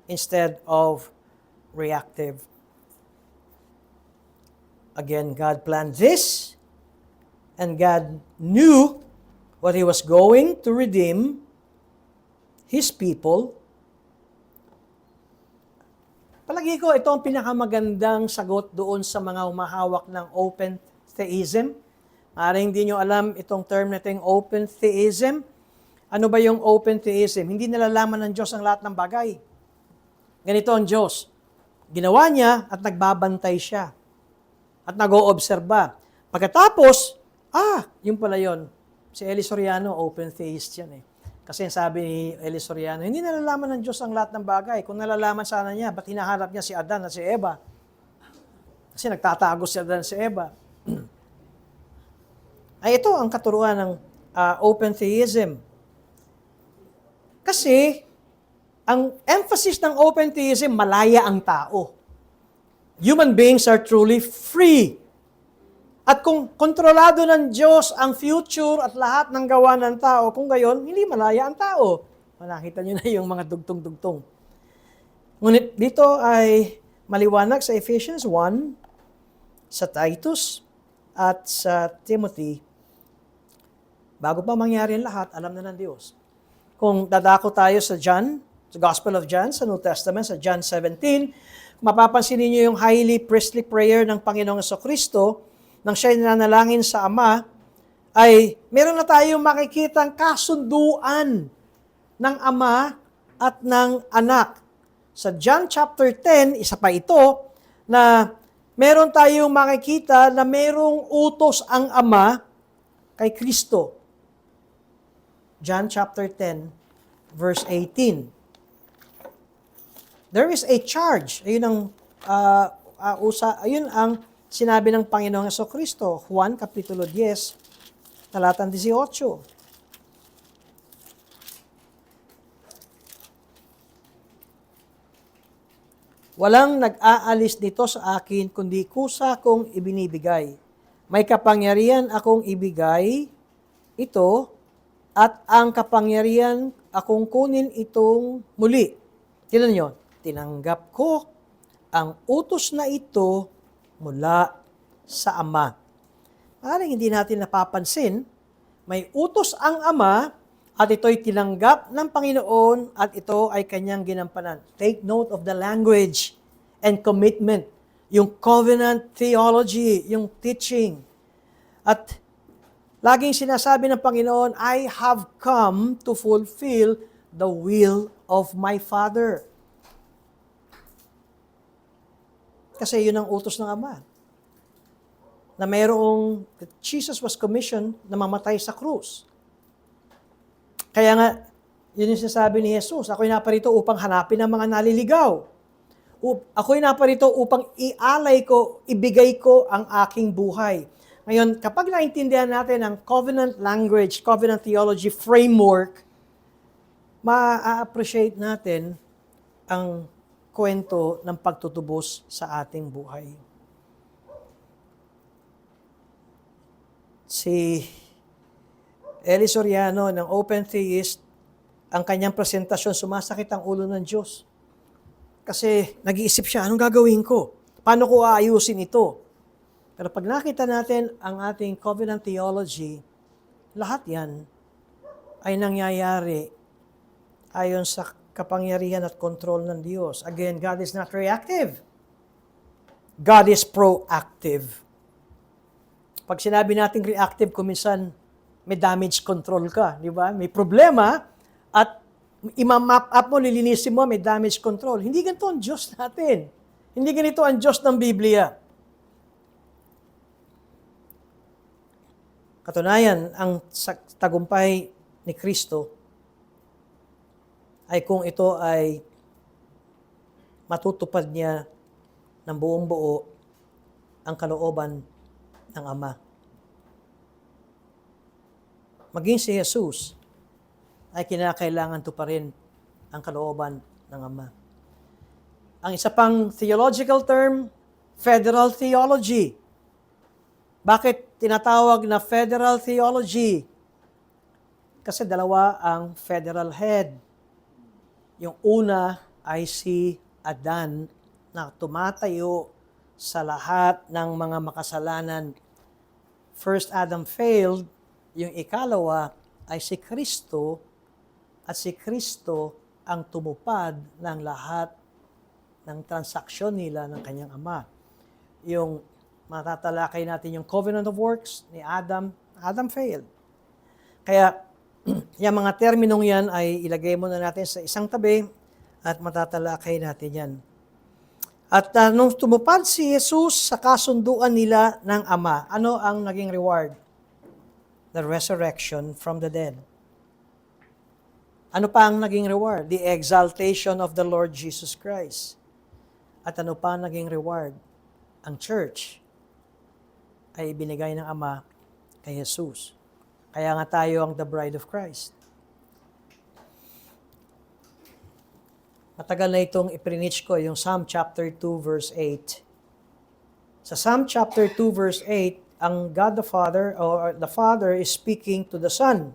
instead of reactive. Again, God planned this, and God knew what He was going to redeem His people. Palagi ko, ito ang pinakamagandang sagot doon sa mga humahawak ng open theism. Maaaring hindi nyo alam itong term na ito, yung open theism. Ano ba yung open theism? Hindi nalalaman ng Diyos ang lahat ng bagay. Ganito ang Diyos. Ginawa niya at nagbabantay siya. At nag-oobserba. Pagkatapos, Yun pala yun. Si Eli Soriano, open theist yan eh. Kasi sabi ni Eli Soriano, hindi nalalaman ng Diyos ang lahat ng bagay. Kung nalalaman sana niya, ba't hinaharap niya si Adan at si Eva? Kasi nagtatago si Adan at si Eva. Ay ito ang katuruan ng open theism. Kasi, ang emphasis ng open theism, malaya ang tao. Human beings are truly free. At kung kontrolado ng Diyos ang future at lahat ng gawa ng tao, kung gayon, hindi malaya ang tao. Nakita nyo na yung mga dugtong-dugtong. Ngunit dito ay maliwanag sa Ephesians 1, sa Titus, at sa Timothy. Bago pa mangyari ang lahat, alam na ng Diyos. Kung dadako tayo sa John, sa Gospel of John, sa New Testament, sa John 17, mapapansin niyo yung highly priestly prayer ng Panginoong Jesucristo, nang siya'y nanalangin sa Ama, ay meron na tayong makikitang kasunduan ng Ama at ng Anak. Sa John chapter 10, isa pa ito, na meron tayong makikita na merong utos ang Ama kay Kristo. John chapter 10, verse 18. There is a charge. Ayun ang sinabi ng Panginoong Jesucristo, Juan Kapitulo 10, talatang 18. Walang nag-aalis dito sa akin, kundi kusa kong ibinibigay. May kapangyarihan akong ibigay ito, at ang kapangyarihan akong kunin itong muli. Tingnan nyo, tinanggap ko ang utos na ito mula sa Ama. Maaaring hindi natin napapansin, may utos ang Ama at ito'y tinanggap ng Panginoon at ito ay kanyang ginampanan. Take note of the language and commitment, yung covenant theology, yung teaching. At laging sinasabi ng Panginoon, I have come to fulfill the will of my Father. Kasi yun ang utos ng Ama. Na mayroong, Jesus was commissioned na mamatay sa krus. Kaya nga, yun yung sinasabi ni Jesus, ako'y naparito upang hanapin ang mga naliligaw. Ako'y naparito upang ialay ko, ibigay ko ang aking buhay. Ngayon, kapag naintindihan natin ang covenant language, covenant theology framework, ma-appreciate natin ang kwento ng pagtutubos sa ating buhay. Si Eli Soriano ng Open Theist, ang kanyang presentasyon, sumasakit ang ulo ng Diyos. Kasi nag-iisip siya, anong gagawin ko? Paano ko aayusin ito? Pero pag nakita natin ang ating covenant theology, lahat yan ay nangyayari ayon sa kapangyarihan at kontrol ng Diyos. Again, God is not reactive. God is proactive. Pag sinabi natin reactive, kuminsan may damage control ka, di ba? May problema at imamap up mo, lilinisin mo, may damage control. Hindi ganito ang Diyos natin. Hindi ganito ang Diyos ng Biblia. Katunayan, ang tagumpay ni Kristo ay kung ito ay matutupad niya ng buong buo ang kalooban ng Ama. Maging si Jesus ay kinakailangan tuparin ang kalooban ng Ama. Ang isa pang theological term, federal theology. Bakit tinatawag na federal theology? Kasi dalawa ang federal head. Yung una ay si Adan na tumatayo sa lahat ng mga makasalanan. First Adam failed, yung ikalawa ay si Kristo, at si Kristo ang tumupad ng lahat ng transaksyon nila ng kanyang Ama. Yung matatalakay natin yung covenant of works ni Adam, Adam failed. Kaya yung mga terminong yan ay ilagay muna natin sa isang tabi at matatalakay natin yan. At nung tumupad si Jesus sa kasunduan nila ng Ama, ano ang naging reward? the resurrection from the dead. Ano pa ang naging reward? The exaltation of the Lord Jesus Christ. At ano pa ang naging reward? Ang church ay ibinigay ng Ama kay Jesus. Kaya nga tayo ang the bride of Christ. Matagal na itong iprinitch ko, yung Psalm chapter 2 verse 8. Sa Psalm chapter 2 verse 8, ang God the Father, or the Father is speaking to the Son.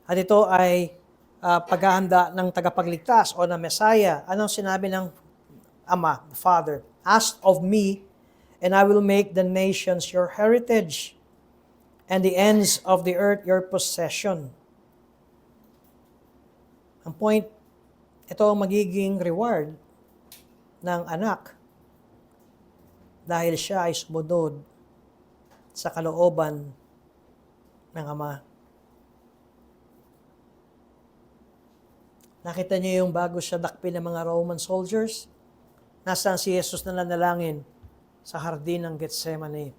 At ito ay paghahanda ng tagapagligtas o ng Messiah. Anong sinabi ng Ama, the Father? Ask of me, and I will make the nations your heritage, and the ends of the earth your possession. Ang point, ito ang magiging reward ng anak dahil siya ay sumunod sa kalooban ng Ama. Nakita niyo yung bago siya dakpin ng mga Roman soldiers? Nasaan si Jesus na nanalangin? Sa hardin ng Getsemane.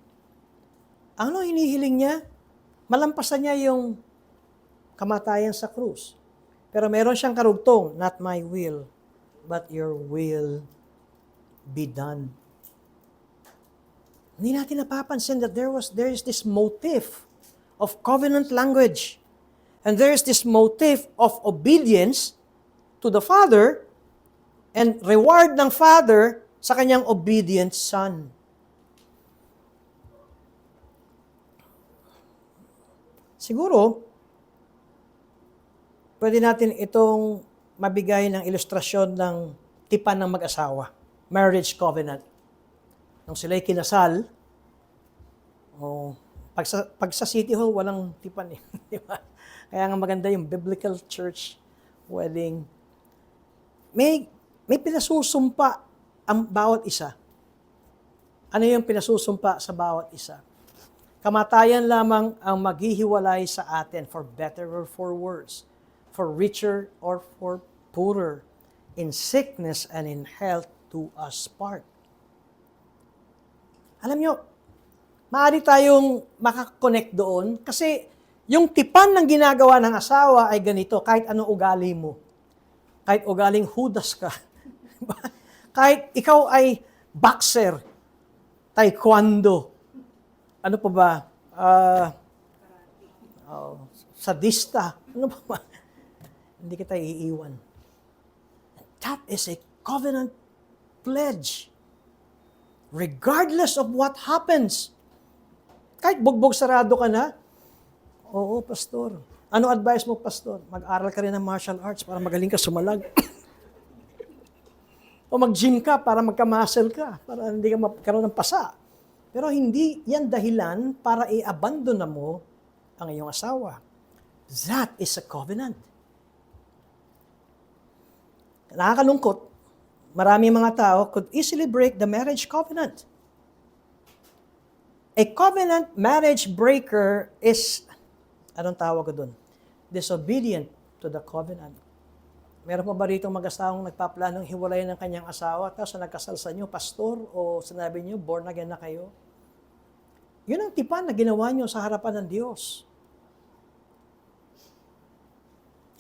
Ano hinihiling niya? Malampasan niya yung kamatayan sa krus. Pero meron siyang karugtong, not my will, but your will be done. Hindi natin napapansin that there is this motive of covenant language. And there is this motive of obedience to the Father and reward ng Father sa kanyang obedient Son. Siguro, pwede natin itong mabigay ng ilustrasyon ng tipan ng mag-asawa, marriage covenant. Nung sila'y kinasal, pag sa City Hall, walang tipan eh. Di ba? Kaya nga maganda yung biblical church wedding. May pinasusumpa ang bawat isa. Ano yung pinasusumpa sa bawat isa? Kamatayan lamang ang maghihiwalay sa atin for better or for worse, for richer or for poorer, in sickness and in health to us part. Alam nyo, maaari tayong makakonect doon kasi yung tipan ng ginagawa ng asawa ay ganito, kahit anong ugali mo. Kahit ugaling Judas ka. Kahit ikaw ay boxer, taekwondo, ano pa ba? Sadista, ano pa ba? Hindi kita iiwan. That is a covenant pledge. Regardless of what happens. Kahit bugbog sarado ka na, oo, pastor. Ano advice mo, pastor? Mag-aral ka rin ng martial arts para magaling ka sumalag. O mag-gym ka para magka-muscle ka, para hindi ka magkaroon ng pasa. Pero hindi yan dahilan para i-abandon na mo ang iyong asawa. That is a covenant. Nakakalungkot, maraming mga tao could easily break the marriage covenant. A covenant marriage breaker is, anong tawag ko dun? Disobedient to the covenant. Meron pa ba rito mag-asawang nagpaplanong hiwalayan ng kanyang asawa tapos nagkasal sa inyo, pastor, o sinabi niyo, born again na kayo? Yun ang tipan na ginawa niyo sa harapan ng Diyos.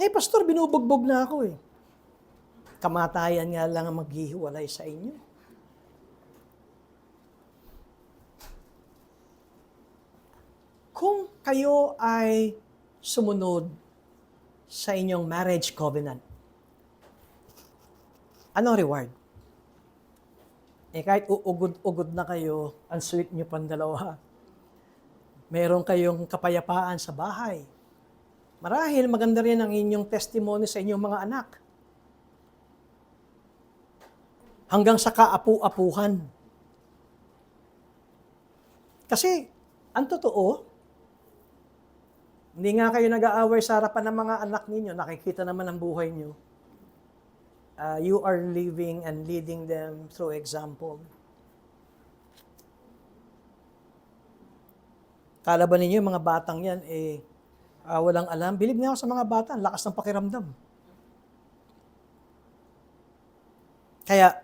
Pastor, binubugbog na ako eh. Kamatayan nga lang ang maghihiwalay sa inyo. Kung kayo ay sumunod sa inyong marriage covenant, ano reward? Kahit uugod-ugod na kayo, ang sweet nyo pang dalawa. Meron kayong kapayapaan sa bahay. Marahil maganda rin ang inyong testimony sa inyong mga anak. Hanggang sa kaapu-apuhan. Kasi, ang totoo, hindi nga kayo nag-aaway sa harapan ng mga anak ninyo, nakikita naman ang buhay nyo. You are living and leading them through example. Kala ba ninyo, mga batang yan, walang alam? Bilib nga ako sa mga bata, ang lakas ng pakiramdam. Kaya,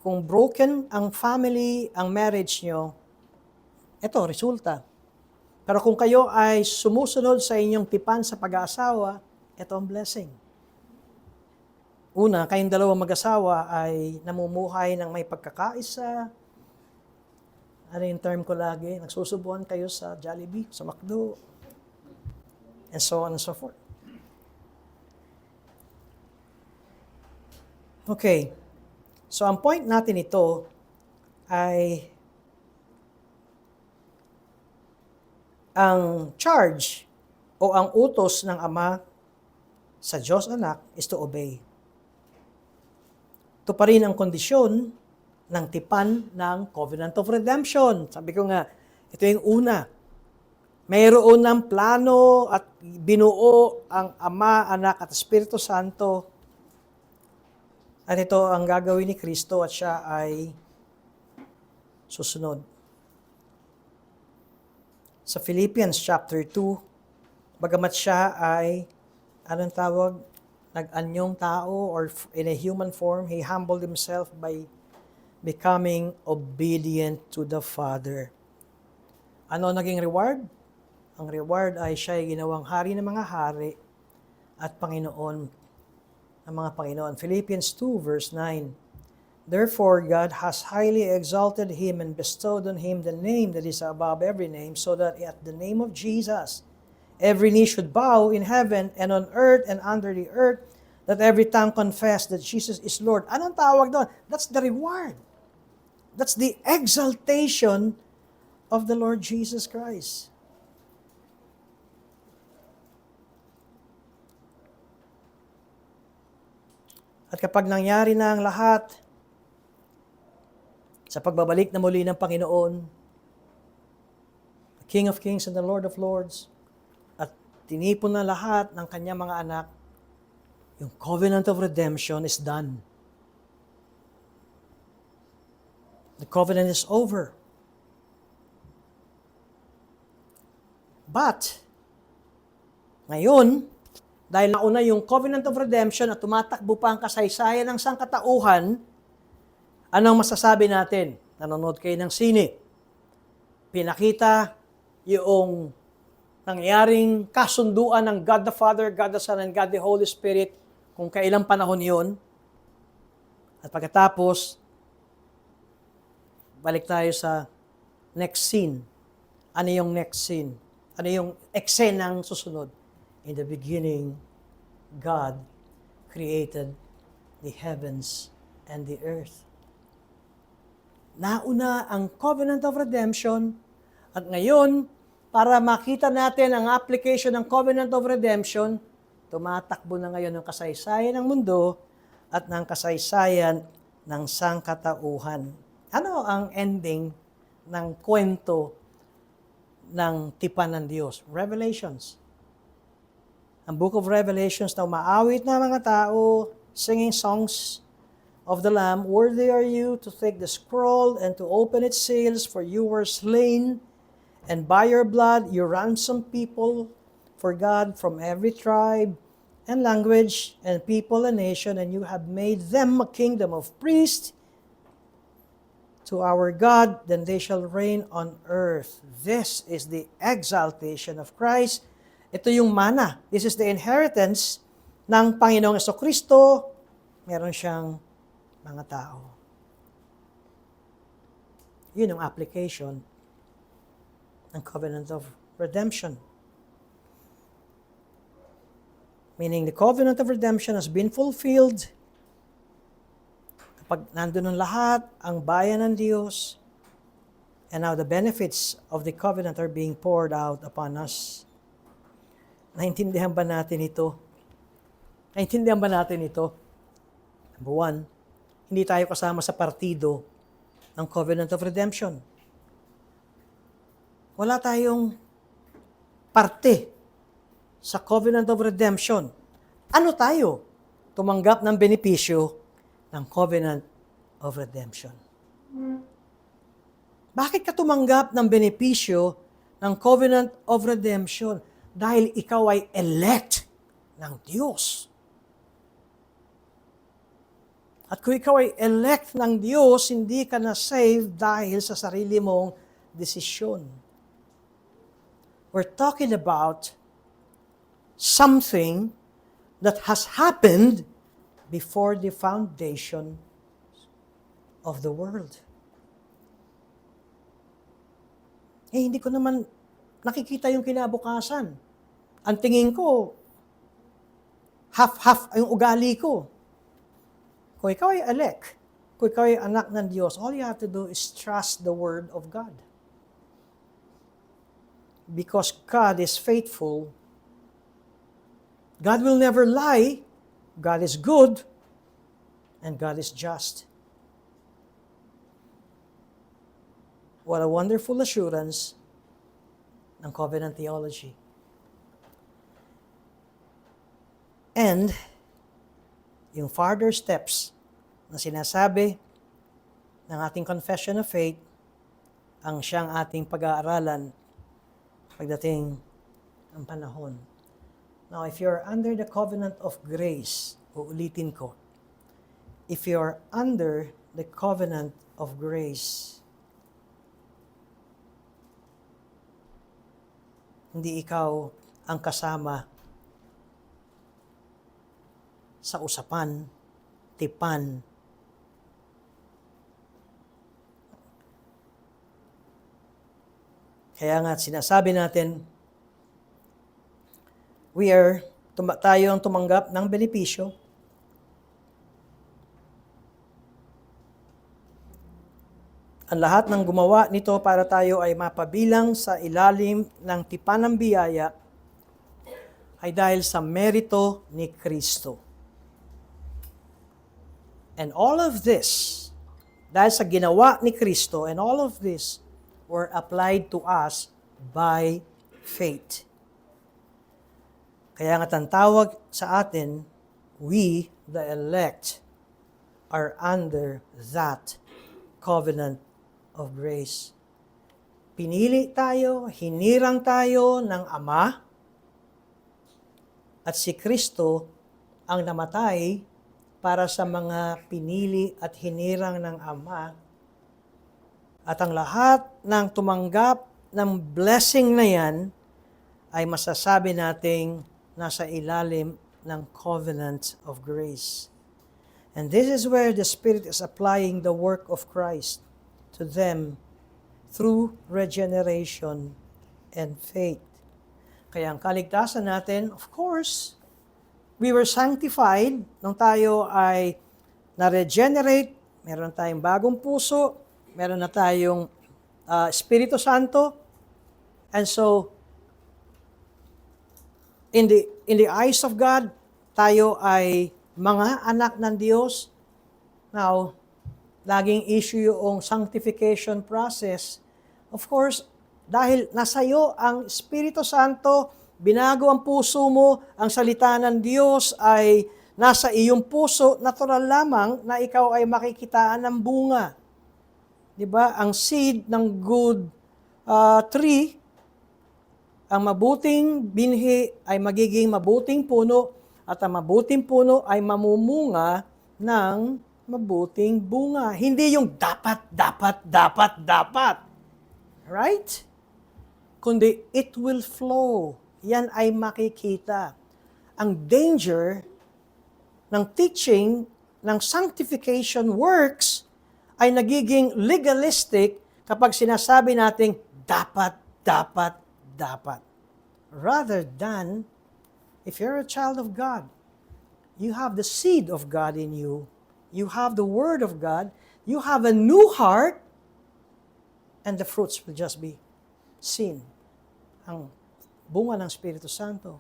kung broken ang family, ang marriage nyo, ito, resulta. Pero kung kayo ay sumusunod sa inyong tipan sa pag-aasawa, ito ang blessing. Una, kayong dalawang mag-asawa ay namumuhay ng may pagkakaisa. Ano yung term ko lagi? Nagsusubuan kayo sa Jollibee, sa McDo, and so on and so forth. Okay. So, ang point natin ito ay ang charge o ang utos ng Ama sa Diyos Anak is to obey. Ito pa rin ang kondisyon ng tipan ng Covenant of Redemption. Sabi ko nga, ito yung una. Mayroon ng plano at binuo ang Ama, Anak at Espiritu Santo. At ito ang gagawin ni Kristo at siya ay susunod. Sa Philippians chapter 2, bagamat siya ay, anong tawag, nag-anyong tao or in a human form, he humbled himself by becoming obedient to the Father. Ano naging reward? Ang reward ay siya ay ginawang hari ng mga hari at Panginoon ng mga Panginoon. Philippians 2 verse 9. Therefore, God has highly exalted him and bestowed on him the name that is above every name, so that at the name of Jesus, every knee should bow in heaven and on earth and under the earth, that every tongue confess that Jesus is Lord. Anong tawag doon? That's the reward. That's the exaltation of the Lord Jesus Christ. At kapag nangyari na ang lahat, sa pagbabalik na muli ng Panginoon, the King of Kings and the Lord of Lords, at tinipon na lahat ng kanyang mga anak, yung covenant of redemption is done. The covenant is over. But, ngayon, dahil nauna yung covenant of redemption at tumatakbo pa ang kasaysayan ng sangkatauhan, anong masasabi natin? Nanonood kayo ng sine. Pinakita yung nangyaring kasunduan ng God the Father, God the Son, and God the Holy Spirit kung kailang panahon yun. At pagkatapos, balik tayo sa next scene. Ano yung next scene? Ano yung eksenang susunod? In the beginning, God created the heavens and the earth. Nauna ang covenant of redemption at ngayon, para makita natin ang application ng covenant of redemption, tumatakbo na ngayon ang kasaysayan ng mundo at ng kasaysayan ng sangkatauhan. Ano ang ending ng kwento ng tipan ng Diyos? Revelations. Ang book of Revelations na umaawit na mga tao, singing songs of the Lamb, worthy are you to take the scroll and to open its seals, for you were slain, and by your blood you ransomed people for God from every tribe and language and people and nation, and you have made them a kingdom of priests to our God, then they shall reign on earth. This is the exaltation of Christ. Ito yung mana. This is the inheritance ng Panginoong Jesucristo. Meron siyang mga tao. Yun ang application ng covenant of redemption. Meaning the covenant of redemption has been fulfilled. Kapag nandun ang lahat, ang bayan ng Diyos, and now the benefits of the covenant are being poured out upon us. Naintindihan ba natin ito? Naintindihan ba natin ito? Number one, hindi tayo kasama sa partido ng covenant of redemption. Wala tayong parte sa covenant of redemption. Ano tayo? Tumanggap ng benepisyo ng covenant of redemption. Bakit ka tumanggap ng benepisyo ng covenant of redemption? Dahil ikaw ay elect ng Diyos. At kung ikaw ay elect ng Diyos, hindi ka na saved dahil sa sarili mong desisyon. We're talking about something that has happened before the foundation of the world. Hindi ko naman nakikita yung kinabukasan. Ang tingin ko, half-half yung ugali ko. Kung ikaw ay elect, kung ikaw ay anak ng Diyos, all you have to do is trust the Word of God. Because God is faithful. God will never lie. God is good. And God is just. What a wonderful assurance ng covenant theology. And yung further steps na sinasabi ng ating confession of faith ang siyang ating pag-aaralan pagdating ng panahon. Now, if you're under the covenant of grace, uulitin ko, if you're under the covenant of grace, hindi ikaw ang kasama sa usapan, tipan. Kaya nga sinasabi natin, tayo ang tumanggap ng benepisyo. Ang lahat ng gumawa nito para tayo ay mapabilang sa ilalim ng tipan ng biyaya ay dahil sa merito ni Kristo. And all of this, dahil sa ginawa ni Kristo, and all of this were applied to us by faith. Kaya nga tawag sa atin, we, the elect, are under that covenant of grace. Pinili tayo, hinirang tayo ng Ama, at si Kristo ang namatay para sa mga pinili at hinirang ng Ama. At ang lahat ng tumanggap ng blessing na yan ay masasabi nating nasa ilalim ng covenant of grace. And this is where the Spirit is applying the work of Christ to them through regeneration and faith. Kaya ang kaligtasan natin, of course, we were sanctified nung tayo ay na-regenerate, meron tayong bagong puso, meron na tayong Espiritu Santo. And so, in the eyes of God, tayo ay mga anak ng Diyos. Now, laging issue yung sanctification process. Of course, dahil nasa iyo ang Espiritu Santo, binago ang puso mo, ang salita ng Diyos ay nasa iyong puso, natural lamang na ikaw ay makikitaan ng bunga. Diba? Ang seed ng good tree, ang mabuting binhi ay magiging mabuting puno at ang mabuting puno ay mamumunga ng mabuting bunga. Hindi yung dapat. Right? Kundi it will flow. Yan ay makikita. Ang danger ng teaching ng sanctification works ay nagiging legalistic kapag sinasabi nating dapat. Rather than, if you're a child of God, you have the seed of God in you, you have the Word of God, you have a new heart, and the fruits will just be seen. Ang bunga ng Espiritu Santo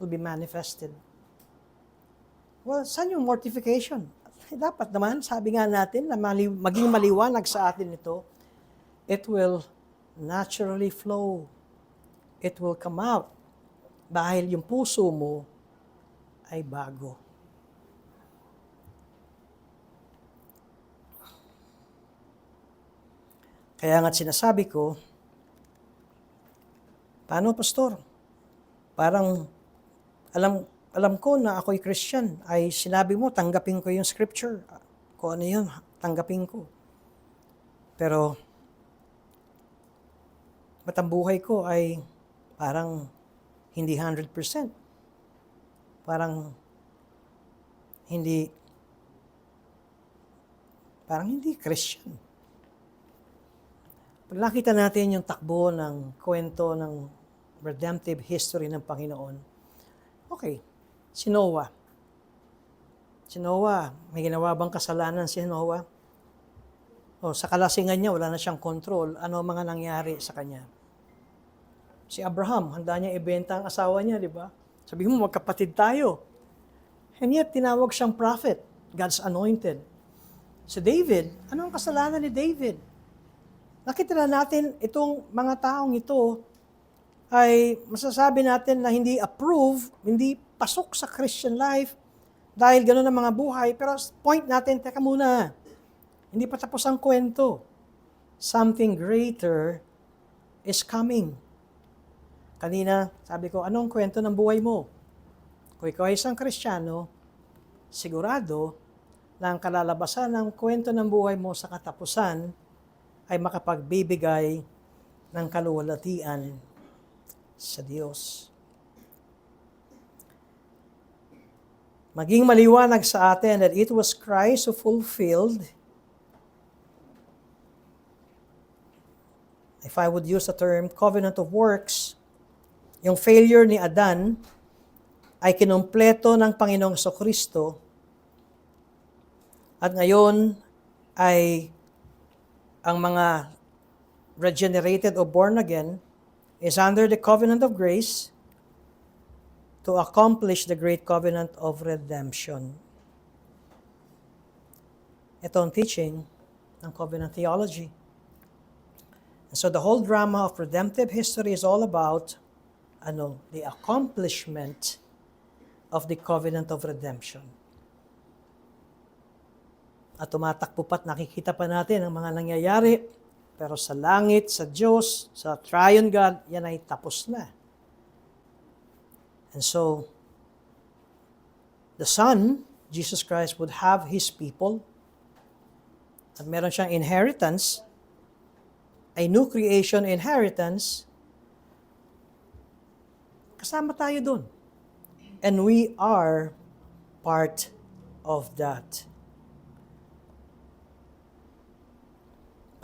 will be manifested. Well, saan yung mortification? Dapat naman, sabi nga natin, na maging maliwanag sa atin ito, it will naturally flow. It will come out dahil yung puso mo ay bago. Kaya nga't sinasabi ko, paano, Pastor? Parang alam ko na ako'y Christian, ay sinabi mo, tanggapin ko yung scripture. Kung ano yun, tanggapin ko. Pero, ba't ang buhay ko ay parang hindi 100%. Parang hindi Christian. Pag nakita natin yung takbo ng kwento ng redemptive history ng Panginoon, okay, si Noah. Si Noah, may ginawa bang kasalanan si Noah? O sa kalasingan niya, wala na siyang control. Ano ang mga nangyari sa kanya? Si Abraham, handa niya ibenta ang asawa niya, di ba? Sabi mo, magkapatid tayo. And yet, tinawag siyang prophet, God's anointed. Si David, ano ang kasalanan ni David? Nakita na natin itong mga taong ito ay masasabi natin na hindi approve, hindi pasok sa Christian life dahil gano'n ang mga buhay. Pero point natin, teka muna, hindi pa tapos ang kwento. Something greater is coming. Kanina, sabi ko, anong kwento ng buhay mo? Kung ikaw ay isang Kristiyano, sigurado na ang kalalabasan ng kwento ng buhay mo sa katapusan ay makapagbibigay ng kaluwalhatian sa Diyos. Maging maliwanag sa atin that it was Christ who fulfilled, if I would use the term covenant of works, yung failure ni Adan ay kinumpleto ng Panginoong Kristo at ngayon ay ang mga regenerated o born again is under the covenant of grace to accomplish the great covenant of redemption. Ito ang teaching ng covenant theology. And so the whole drama of redemptive history is all about the accomplishment of the covenant of redemption. At tumatakbo pa't nakikita pa natin ang mga nangyayari, pero sa langit, sa Diyos, sa Triune God, yan ay tapos na. And so, the Son, Jesus Christ, would have His people, at meron siyang inheritance, a new creation inheritance, kasama tayo dun. And we are part of that.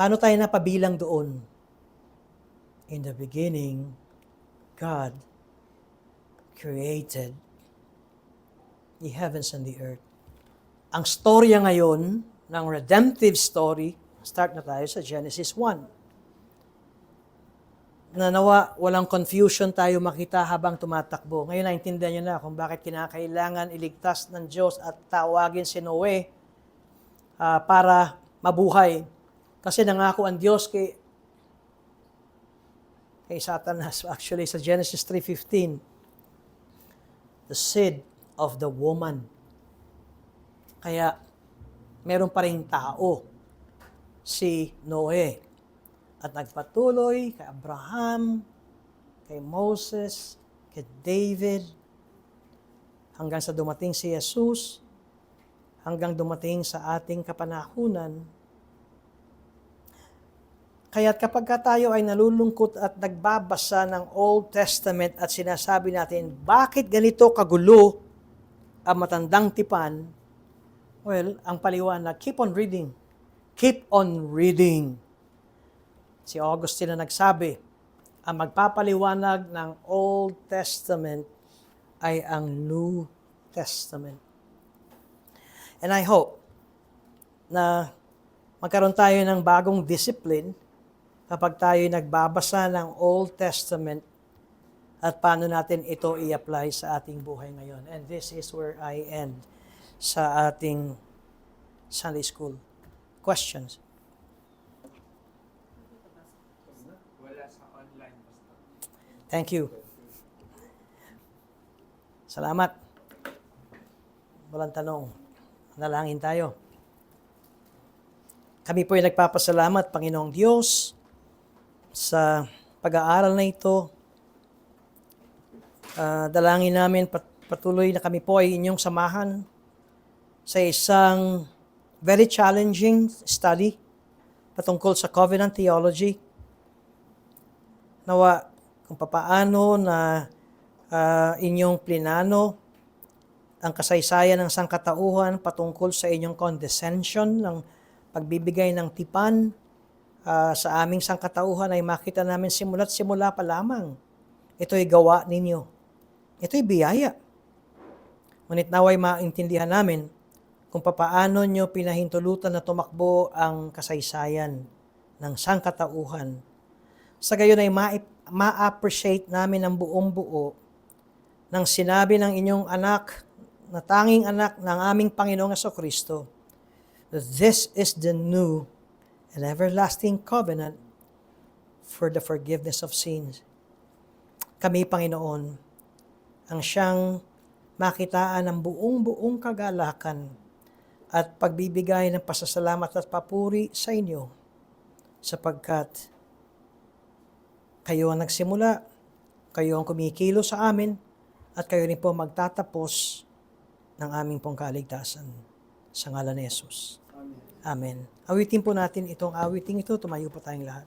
Paano tayo napabilang doon? In the beginning, God created the heavens and the earth. Ang storya ngayon ng redemptive story, start na tayo sa Genesis 1. Nawa, walang confusion tayo makita habang tumatakbo. Ngayon naintindihan nyo na kung bakit kinakailangan iligtas ng Diyos at tawagin si Noe para mabuhay. Kasi nangako ang Diyos kay Satanas, actually sa Genesis 3:15, the seed of the woman. Kaya meron pa ring tao, si Noe. At nagpatuloy kay Abraham, kay Moses, kay David, hanggang sa dumating si Jesus, hanggang dumating sa ating kapanahunan. Kaya't kapag tayo ay nalulungkot at nagbabasa ng Old Testament at sinasabi natin, bakit ganito kagulo ang matandang tipan? Well, ang paliwanag, keep on reading. Keep on reading. Si Augustine na nagsabi, ang magpapaliwanag ng Old Testament ay ang New Testament. And I hope na magkaroon tayo ng bagong discipline kapag tayo nagbabasa ng Old Testament at paano natin ito i-apply sa ating buhay ngayon. And this is where I end sa ating Sunday School. Questions? Wala sa online. Thank you. Salamat. Walang tanong. Nalangin tayo. Kami po ay nagpapasalamat, Panginoong Diyos, sa pag-aaral na ito. Dalangin namin patuloy na kami po ay inyong samahan sa isang very challenging study patungkol sa covenant theology. Nawa, kung papaano na inyong plinano ang kasaysayan ng sangkatauhan patungkol sa inyong condescension, ng pagbibigay ng tipan sa aming sangkatauhan ay makita namin simula't simula pa lamang. Ito'y gawa ninyo. Ito'y biyaya. Ngunit naway maintindihan namin kung papaano nyo pinahintulutan na tumakbo ang kasaysayan ng sangkatauhan. Sa gayon ay ma-appreciate namin ang buong buo ng sinabi ng inyong anak, na tanging anak ng aming Panginoong Jesucristo, that this is the new and everlasting covenant for the forgiveness of sins. Kami, Panginoon, ang siyang makitaan ng buong kagalakan at pagbibigay ng pasasalamat at papuri sa inyo, sapagkat kayo ang nagsimula, kayo ang kumikilo sa amin, at kayo rin po magtatapos ng aming pong kaligtasan. Sa ngalan ni Jesus. Amen. Awitin po natin itong awiting ito. Tumayo po tayong lahat.